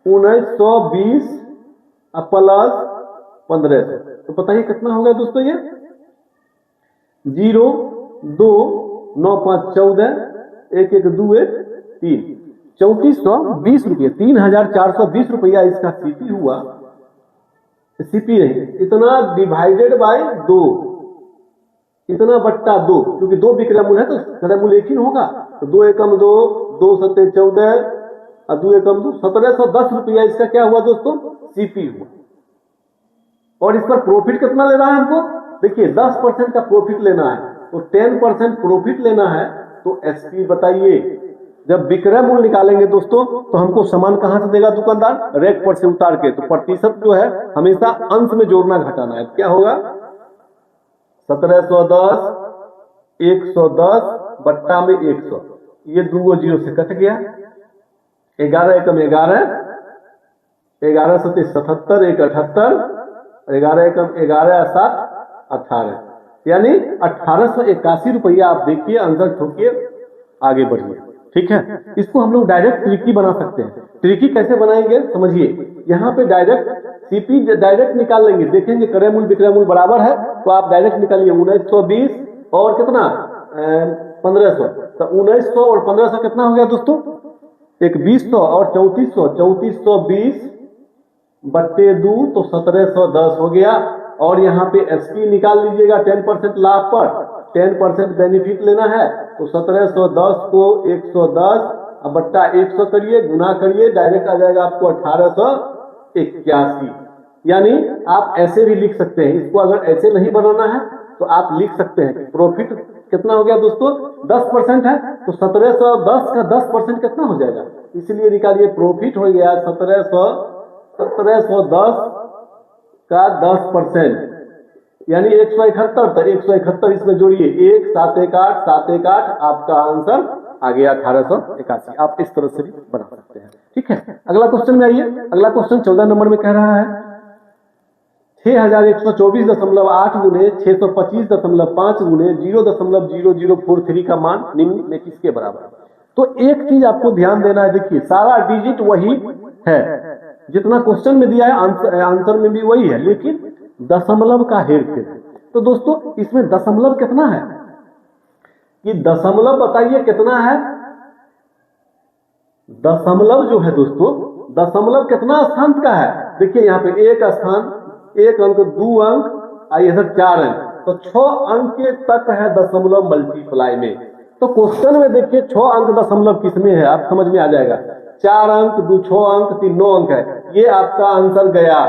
1920 प्लस 1500, तो बताइए कितना होगा दोस्तों, ये 0 2 9 5 14 1 1 2 1 3 3420 रुपये, 3420 रुपया इसका सीपी हुआ। सीपी नहीं, इतना डिवाइडेड बाय 2, इतना बट्टा 2, क्योंकि 2 विक्रय मूल्य है तो क्रय मूल्य एक ही होगा। तो 2 एकम 2 2 7 14 और 2 एकम 2 1710 रुपया इसका क्या हुआ दोस्तों, सीपी हुआ। और इस पर प्रॉफिट कितना ले रहा है हमको, देखिए 10% का प्रॉफिट लेना है, तो 10% प्रॉफिट लेना है। तो एसपी बताइए, जब विक्रय मूल्य निकालेंगे दोस्तों तो हमको सामान कहां से देगा दुकानदार, रैक पर से उतार के। तो प्रतिशत जो है हमेशा अंश में जोड़ना घटाना है। क्या होगा 1710 110 बट्टा में 100, ये 2 जीरो से कट गया। 11 एकम 11 11 सत्ते 77 1 78 11 एकम 11 7 18, यानी 1881 रुपया। आप देखिए आंसर ठोकिए, आगे बढ़िए। ठीक है, इसको हम लोग डायरेक्ट ट्रिकी बना सकते हैं। ट्रिकी कैसे बनाएंगे समझिए, यहाँ पे डायरेक्ट सीपी डायरेक्ट निकाल लेंगे। देखेंगे क्रय मूल्य विक्रय मूल्य बराबर है तो आप डायरेक्ट निकालिए 1920 और कितना 1500, तो 1900 और 1500 कितना हो गया दोस्तों एक 2000 और 3400, 3420 बट्टे 2 तो 1710 हो गया। और यहाँ पे एसपी निकाल लीजिएगा 10% लाभ पर, 10% बेनिफिट लेना है तो 1710 को 110 अब बट्टा 100 करिए, गुना करिए, डायरेक्ट आ जाएगा आपको 1881। यानी आप ऐसे भी लिख सकते हैं, इसको अगर ऐसे नहीं बनाना है तो आप लिख सकते हैं कि प्रॉफिट कितना हो गया दोस्तों, 10% है तो 1710 का 10% कितना हो जाएगा, इसलिए निकालिए प्रॉफिट हो गया 1710 का 10%, यानी 171। तो 171 इसमें जोड़िए, 1 7 1 8 7 1 8, आपका आंसर आ गया 1881। आप इस तरह से भी बना सकते हैं। ठीक है, अगला क्वेश्चन में आइए। अगला क्वेश्चन 14 नंबर में कह रहा है 6124.8 गुने 625.5 गुने 0.0043 का मान निम्न में किसके बराबर है। तो एक चीज आपको ध्यान देना है, देखिए सारा डिजिट वही है जितना क्वेश्चन में दिया है, आंसर में भी वही है, लेकिन दशमलव का हेरफेर है। तो दोस्तों इसमें दशमलव कितना है, कि दशमलव बताइए कितना है। दशमलव जो है दोस्तों, दशमलव कितना स्थान का है, देखिए यहाँ पे एक स्थान, एक अंक, 2 अंक, इधर 4 अंक, तो 6 अंक के तक है दशमलव मल्टीप्लाई में। तो क्वेश्चन में देखिए 6 अंक दशमलव किसमें है, आप समझ में आ जाएगा। 4 अंक, 2 6 अंक, 3 9 अंक है, ये आपका आंसर गया।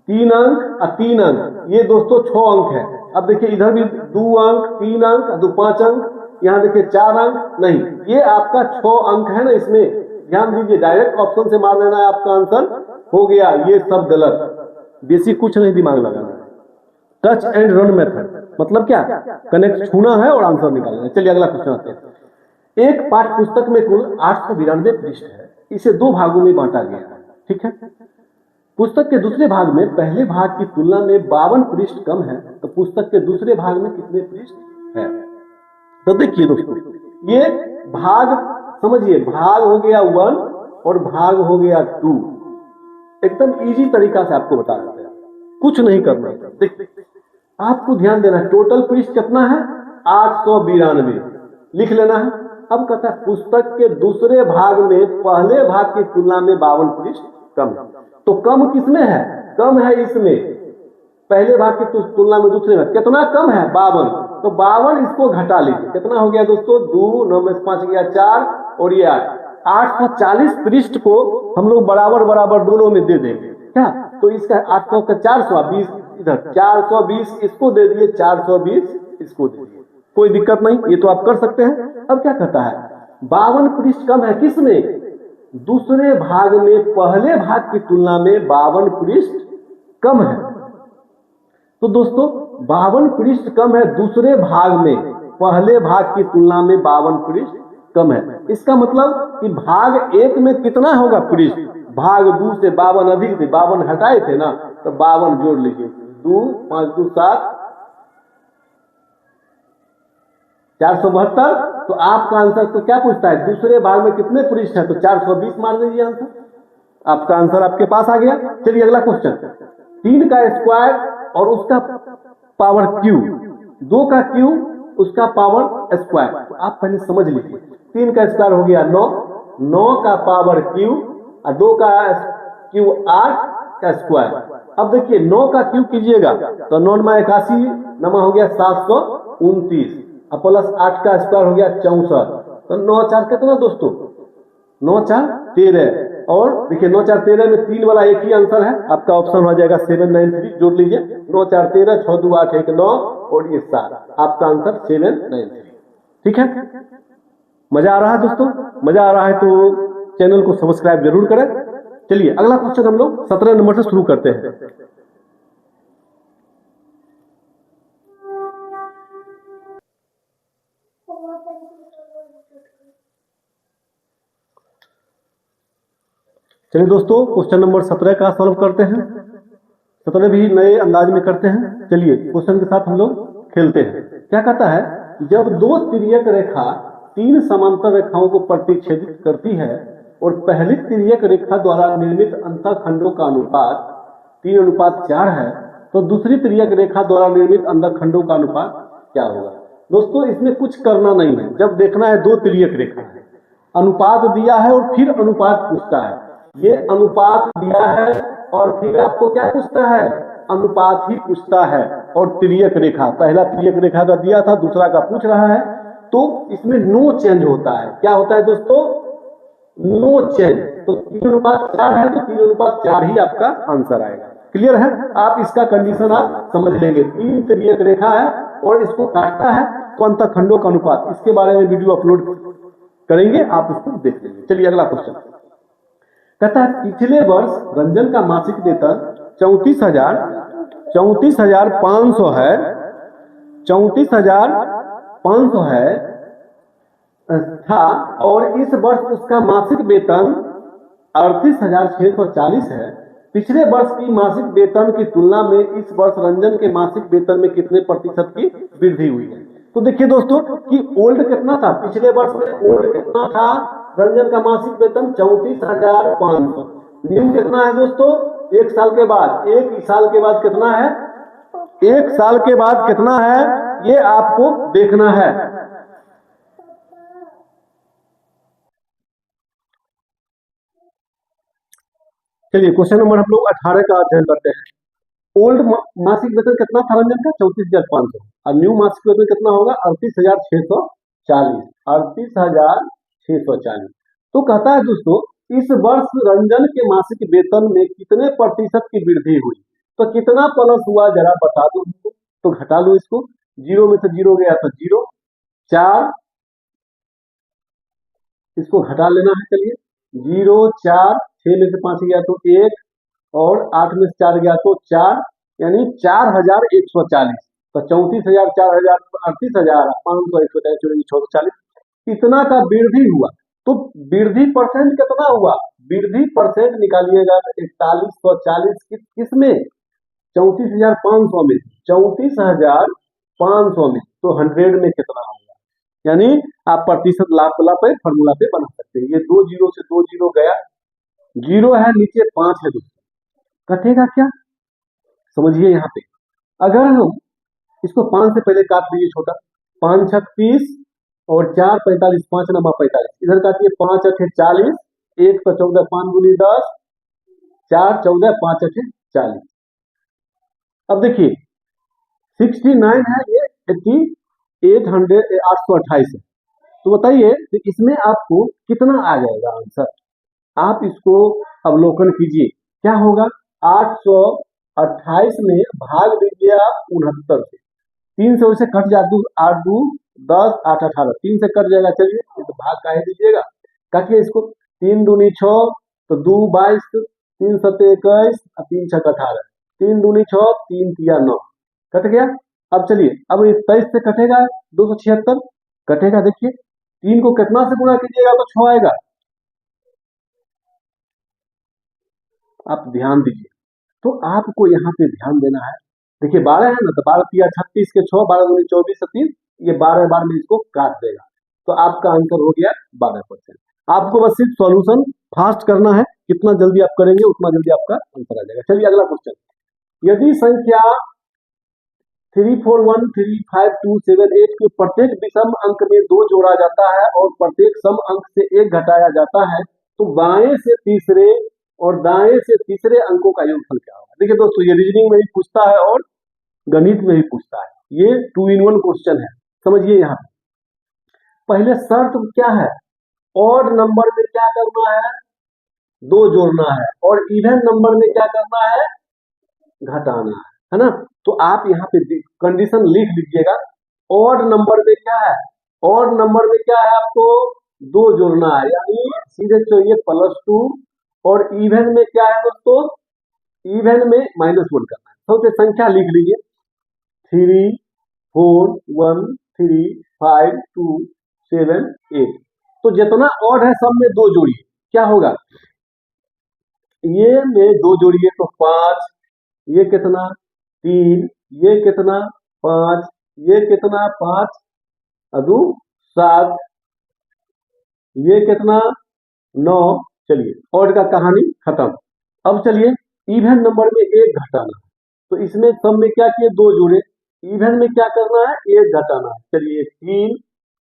3 अंक और 3 अंक, ये दोस्तों 6 अंक है। अब देखिए इधर भी 2 अंक, 3 अंक, 2 5 अंक, यहाँ देखिए 4 अंक, नहीं ये आपका 6 अंक है ना। इसमें ध्यान दीजिए, डायरेक्ट ऑप्शन से मार देना है, आपका आंसर हो गया। ये सब गलत, बेसिक कुछ नहीं दिमाग लगाना है। टच एंड रन मेथड मतलब क्या, कनेक्ट छूना है और आंसर निकालना है। चलिए अगला क्वेश्चन आते हैं। एक पाठ्य पुस्तक में कुल 892 पृष्ठ है, इसे 2 भागों में बांटा गया है। ठीक है, पुस्तक के दूसरे भाग में पहले भाग की तुलना में 52 पृष्ठ कम है, तो पुस्तक के दूसरे भाग में कितने पृष्ठ है। तो देखिए दोस्तों, ये भाग समझिए, भाग हो गया 1 और भाग हो गया 2। एकदम इजी तरीका से आपको बता देते हैं, कुछ नहीं करना है। देखिए आपको ध्यान देना है, टोटल पृष्ठ कितना है 892, लिख लेना है। अब कहता है पुस्तक के दूसरे भाग में पहले भाग की तुलना में 52 पृष्ठ कम है। तो कम किसमें है, कम है इसमें, पहले भाग की तुलना में दूसरे भाग कितना कम है 52, तो 52 इसको घटा लीजिए, कितना हो गया दोस्तों 2 9 में 5 गया 4 और ये 8, 840 पृष्ठ को हम लोग बराबर बराबर दोनों में दे देंगे क्या। तो इसका 800 का 420 इधर, 420 इसको दे दिए, 420 इसको दे दिए, कोई दिक्कत नहीं, ये तो आप कर सकते हैं। अब क्या कहता है 52 पृष्ठ कम है किसमें, दूसरे भाग में पहले भाग की तुलना में 52 पृष्ठ कम है। तो दोस्तों 52 पृष्ठ कम है दूसरे भाग में, पहले भाग की तुलना में 52 पृष्ठ कम है। इसका मतलब कि भाग 1 में कितना होगा पृष्ठ, भाग 2 से 52 अधिक थे, 52 हटाए थे ना, तो 52 जोड़ लीजिए, 2 5 2 7 472। तो आपका आंसर तो क्या पूछता है, दूसरे भाग में कितने पृष्ठ है, तो 420 मार दीजिए आंसर, आपका आंसर आपके पास आ गया। चलिए अगला क्वेश्चन, 3 का स्क्वायर और उसका पावर क्यू, 2 का क्यू उसका पावर स्क्वायर। तो आप पहले समझ लीजिए, 3 का स्क्वायर हो गया 9, 9 का पावर क्यू और 2 का क्यू 8 का स्क्वायर। अब देखिए 9 का क्यू कीजिएगा तो 9 में 81, 9 हो गया 729 और प्लस 8 का स्क्वायर हो गया 64, तो 9 4 कितना दोस्तों, 9 4 13। और देखिए 9 4 13 में 3 वाला एक ही आंसर है, आपका ऑप्शन हो जाएगा 793, जोड़ लीजिए 9 4 13, 6 2 8 1 9 और ये 7, आपका आंसर 793। ठीक है, मजा आ रहा है दोस्तों, मजा आ रहा है तो चैनल को सब्सक्राइब जरूर करें। चलिए अगला क्वेश्चन हम लोग 17 नंबर से शुरू करते हैं। चलिए दोस्तों क्वेश्चन नंबर 17 का सॉल्व करते हैं, 17 भी नए अंदाज में करते हैं। चलिए क्वेश्चन के साथ हम लोग खेलते हैं। क्या कहता है, जब 2 तिर्यक रेखा 3 समांतर रेखाओं को प्रतिच्छेदित करती है और पहली तिर्यक रेखा द्वारा निर्मित अंतःखंडों का अनुपात 3:4 है, तो दूसरी तिर्यक रेखा द्वारा निर्मित अंतःखंडों का अनुपात क्या होगा। दोस्तों इसमें कुछ करना नहीं है, जब देखना है 2 तिर्यक रेखा है अनुपात दिया है और फिर अनुपात पूछता है। ये अनुपात दिया है और फिर आपको क्या पूछता है, अनुपात ही पूछता है। और तिर्यक रेखा, पहला तिर्यक रेखा का दिया था, दूसरा का पूछ रहा है, तो इसमें नो चेंज होता है। क्या होता है दोस्तों, नो चेंज। तो 3:4 है तो 3:4 ही आपका आंसर आएगा। क्लियर है, आप इसका कंडीशन आप समझ लेंगे। 3 तिर्यक रेखा है और इसको काटता है तो अंतःखंडों का अनुपात, इसके बारे में वीडियो अपलोड करेंगे, आप उसको देख लेंगे। चलिए अगला क्वेश्चन कहता है, पिछले वर्ष रंजन का मासिक वेतन 34,500 है, 34,500 है था, और इस वर्ष उसका मासिक वेतन 38,640 है। पिछले वर्ष की मासिक वेतन की तुलना में इस वर्ष रंजन के मासिक वेतन में कितने प्रतिशत की वृद्धि हुई है। तो देखिए दोस्तों कि ओल्ड कितना था, पिछले वर्ष में ओल्ड कितना था, रंजन का मासिक वेतन 34,500। न्यू कितना है दोस्तों, एक साल के बाद, एक साल के बाद कितना है, एक साल के बाद कितना है, ये आपको देखना है। चलिए क्वेश्चन नंबर हम लोग 18 का अध्ययन करते हैं। ओल्ड मासिक वेतन कितना था रंजन का, 34,500, और न्यू मासिक वेतन कितना होगा, 38,640, 38,640। तो कहता है दोस्तों, इस वर्ष रंजन के मासिक वेतन में कितने प्रतिशत की वृद्धि हुई। तो कितना प्लस हुआ जरा बता दो, तो घटा लो इसको, जीरो में से जीरो गया तो जीरो, 4 इसको घटा लेना है। चलिए 0 4, 6 में से 5 गया तो 1, और 8 में से 4 गया तो 4, यानी 4,140। तो 34,000, 4,000, 38,500, 140, 640, इतना का वृद्धि हुआ। तो वृद्धि परसेंट कितना हुआ, वृद्धि परसेंट निकालिएगा 4140 किसमें, 34,500 में, 34,500 में, तो 100 में कितना होगा। यानी आप प्रतिशत लाप्ला पे फॉर्मूला पे बना सकते हैं। ये 2 जीरो से 2 जीरो गया, जीरो है नीचे 5 है दोस्तों, कटेगा क्या, समझिए यहाँ पे। अगर हम इसको 5 से पहले काट लीजिए छोटा, 5 छक 30 और 4 45, 5 नमा 45, इधर काटिए 5 अठे 40, 1 तो 14, 5 दूनी 10, 4 14, 5 अठे 40। अब देखिए 69 है, ये 828 है। तो बताइए कि इसमें आपको कितना आ जाएगा आंसर, आप इसको अवलोकन कीजिए। क्या होगा, 828 में भाग दीजिए आप 69 से, 3 से उसे कट जा, 8 2 10, 8 18, 3 से कट जाएगा। चलिए तो भाग काहे दीजिएगा, काटिए इसको, 3 दूनी 6, तो 2 22, 3 7 21, 3 6 18, 3 दूनी 6, 3 3 9, कट गया। अब चलिए, अब ये 23 से कटेगा 276, कटेगा। देखिए 3 को कितना से गुणा कीजिएगा तो 6 आएगा, आप ध्यान दीजिए। तो आपको यहाँ पे ध्यान देना है। देखिए 12 है ना, तो 12 तिया 36 के 6, 12 दूनी 24, 3, ये 12 बार में इसको काट देगा, तो आपका आंसर हो गया 12%। आपको बस सिर्फ सॉल्यूशन फास्ट करना है, कितना जल्दी आप करेंगे उतना जल्दी आपका आंसर आ जाएगा। चलिए अगला क्वेश्चन, यदि संख्या 3413527 के प्रत्येक विषम अंक में 2 जोड़ा जाता है और प्रत्येक सम अंक से 1 घटाया जाता है, तो बाएं से तीसरे और दाएं से तीसरे अंकों का योगफल क्या होगा। देखिए दोस्तों, ये रीजनिंग में भी पूछता है और गणित में भी पूछता है, ये 2 in 1 क्वेश्चन है। समझिए यहाँ पहले शर्त क्या है, ऑड नंबर में क्या करना है, 2 जोड़ना है, और इवन नंबर में क्या करना है, घटाना है ना। तो आप यहाँ पे कंडीशन लिख लीजिएगा, ऑड नंबर में क्या है, ऑड नंबर में क्या है, आपको 2 जोड़ना है, यानी सीधे चाहिए +2, और इवन में क्या है दोस्तों, इवन में -1 करना है। सबसे संख्या लिख लीजिए, 3 4 1 3 5 2 7 8। तो जितना ऑड है सब में 2 जोड़िए, क्या होगा, ये में 2 जोड़िए तो 5, ये कितना 3, ये कितना 5, ये कितना 5 अदू 7, ये कितना 9। चलिए ऑड का कहानी खत्म। अब चलिए इवन नंबर में 1 घटाना है, तो इसमें सब में क्या किए, 2 जोड़े, इवन में क्या करना है, 1 घटाना है। चलिए 3,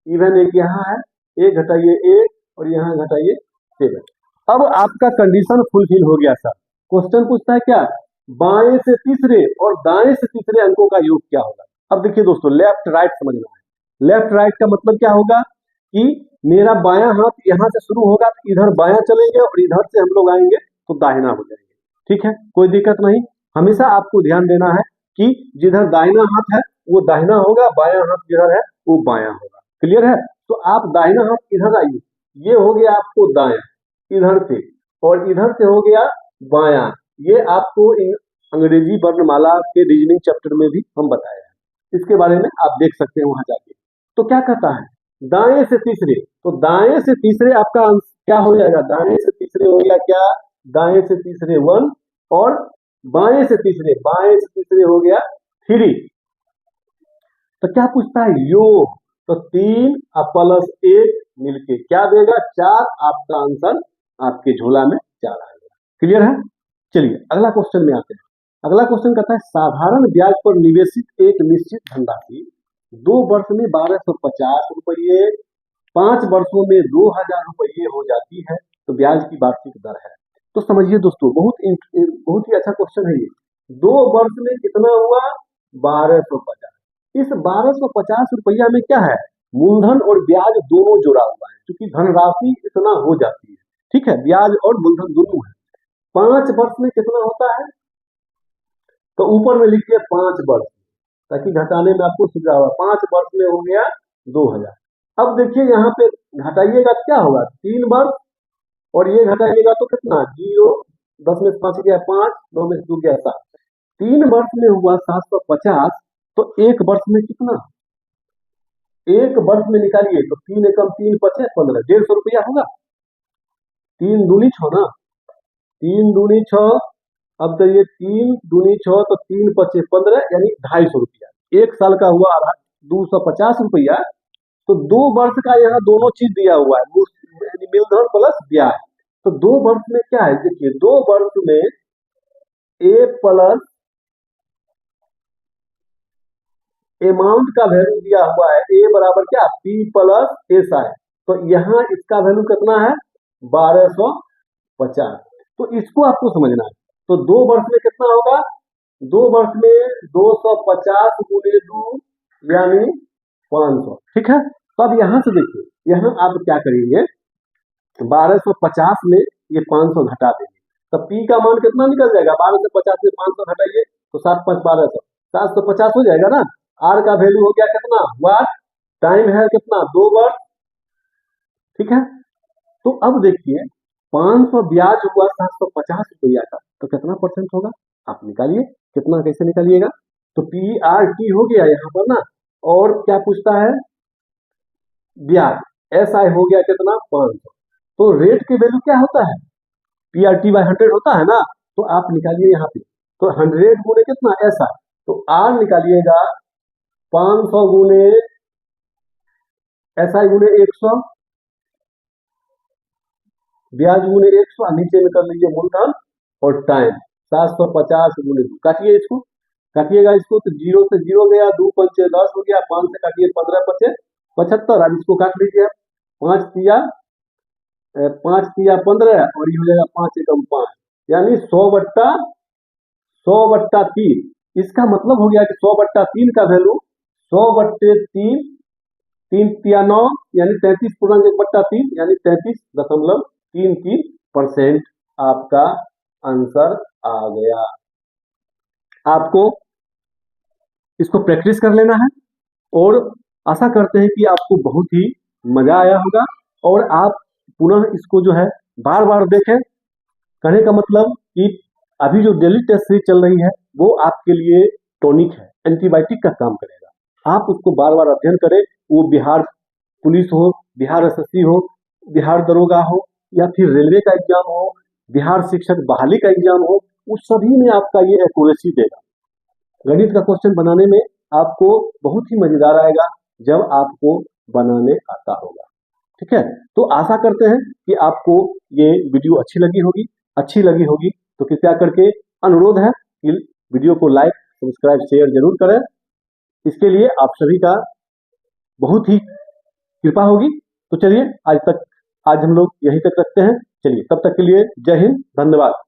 इवन 1 यहाँ है, 1 घटाइए 1, और यहाँ घटाइए 7। अब आपका कंडीशन फुलफिल हो गया सर। क्वेश्चन पूछता है क्या, बाएं से तीसरे और दाएं से तीसरे अंकों का योग क्या होगा। अब देखिए दोस्तों, लेफ्ट राइट समझना है। लेफ्ट राइट का मतलब क्या होगा कि मेरा बायां हाथ यहाँ से शुरू होगा तो इधर बायां चलेंगे और इधर से हम लोग आएंगे तो दाहिना हो जाएंगे। ठीक है, कोई दिक्कत नहीं। हमेशा आपको ध्यान देना है कि जिधर दाहिना हाथ है वो दाहिना होगा, बायां हाथ जिधर है वो बायां होगा। क्लियर है। तो आप दाहिना हाथ इधर आइए, ये हो गया आपको दायां इधर से, और इधर से हो गया बायां। ये आपको अंग्रेजी वर्णमाला के रीजनिंग चैप्टर में भी हम बताए हैं, इसके बारे में आप देख सकते हैं वहां जाके। तो क्या कहता है, दाएं से तीसरे, तो दाएं से तीसरे आपका आंसर क्या हो जाएगा, दाएं से तीसरे हो गया क्या, दाएं से तीसरे 1, और बाएं से तीसरे हो गया 3। तो क्या पूछता है, योग, तो 3 प्लस 1 मिलके क्या देगा, 4। आपका आंसर आपके झोला में 4 आएगा। क्लियर है। चलिए अगला क्वेश्चन में आते हैं। अगला क्वेश्चन कहता है, साधारण ब्याज पर निवेशित एक निश्चित धनराशि 2 वर्ष में 1250 रुपये, 5 वर्षों में 2000 रुपये हो जाती है, तो ब्याज की वार्षिक दर है। तो समझिए दोस्तों, बहुत ही अच्छा क्वेश्चन है ये। 2 वर्ष में कितना हुआ, 1250। इस 1250 रुपया में क्या है, मूलधन और ब्याज दोनों जुड़ा हुआ है, क्योंकि धनराशि इतना हो जाती है। ठीक है, ब्याज और मूलधन दोनों है। 5 वर्ष में कितना होता है, तो ऊपर में लिखिए 5 वर्ष, ताकि घटाने में आपको सुविधा होगा। 5 वर्ष में हो गया 2000। अब देखिए यहाँ पे घटाइएगा क्या होगा, 3 वर्ष, और ये घटाइएगा तो कितना, 0, 10 में से 5 गया 5, 9 में से 2 गया 7। 3 वर्ष में हुआ 750, तो 1 वर्ष में कितना, 1 वर्ष में निकालिए तो 3 एकम 3 पचे 15, 150 रुपया होगा। 3 दूनी 6 ना, 3 दूनी 6। अब तो ये 3 दूनी 6, तो 3 पचे 15, यानी 250 रुपया। 1 साल का हुआ 250 रुपया। तो 2 वर्ष का यहाँ दोनों चीज दिया हुआ है, मूलधन प्लस ब्याज। तो 2 वर्ष में क्या है, देखिए 2 वर्ष में ए प्लस अमाउंट का वैल्यू दिया हुआ है, ए बराबर क्या, पी प्लस एस आई। तो यहाँ इसका वैल्यू कितना है, 1250। तो इसको आपको समझना है। तो 2 वर्ष में कितना होगा, 2 वर्ष में 250 गुणे 2 यानी 500। ठीक है। तो अब यहां से देखिए, यहाँ आप क्या करेंगे, 1250 में ये 500 घटा देंगे, तो पी का मान कितना निकल जाएगा, 1250 में 500 घटाइए तो 7 5 1200, 750 हो जाएगा ना। आर का वैल्यू हो गया कितना, वाट, टाइम है कितना, 2 वर्ष। ठीक है। तो अब देखिए 500 ब्याज हुआ 750 रुपया का, तो कितना परसेंट होगा, आप निकालिए, कितना कैसे निकालिएगा। तो पी आर टी हो गया यहाँ पर ना, और क्या पूछता है, ब्याज, एस आई हो गया कितना, 500। तो रेट की वैल्यू क्या होता है, पी आर टी बाई 100 होता है ना। तो आप निकालिए यहाँ पे, तो 100 गुणे कितना, एस आई, तो आर निकालिएगा 500 गुणे एस आई गुणे 100, ब्याज गुणे 100, नीचे में कर लीजिए मूलधन और टाइम, 750 गुणे 2। काटिए इसको, काटिएगा इसको, तो 0 से 0 गया, 2 पंचे 10 हो गया, 5 से काटिए 15 पचे 75। अब इसको काट लीजिए, 5 तिया 15, और ये हो जाएगा 5 एकम 5, यानी 100/3। इसका मतलब हो गया कि 100/3 का वैल्यू 100/3, 3 तिया 9, यानी 33.1/3, यानी 33.33% आपका आंसर आ गया। आपको इसको प्रैक्टिस कर लेना है, और आशा करते हैं कि आपको बहुत ही मजा आया होगा, और आप पुनः इसको जो है बार बार देखें। कहने का मतलब कि अभी जो डेली टेस्ट सीरीज चल रही है वो आपके लिए टॉनिक है, एंटीबायोटिक का काम करेगा। आप उसको बार बार अध्ययन करें, वो बिहार पुलिस हो, बिहार एसएससी हो, बिहार दरोगा हो, या फिर रेलवे का एग्जाम हो, बिहार शिक्षक बहाली का एग्जाम हो, उस सभी में आपका ये एक्यूरेसी देगा। गणित का क्वेश्चन बनाने में आपको बहुत ही मजेदार आएगा जब आपको बनाने आता होगा। ठीक है। तो आशा करते हैं कि आपको ये वीडियो अच्छी लगी होगी। तो कृपया करके अनुरोध है कि वीडियो को लाइक सब्सक्राइब शेयर जरूर करें। इसके लिए आप सभी का बहुत ही कृपा होगी। तो चलिए आज तक आज हम लोग यहीं तक रखते हैं। चलिए, तब तक के लिए जय हिंद, धन्यवाद।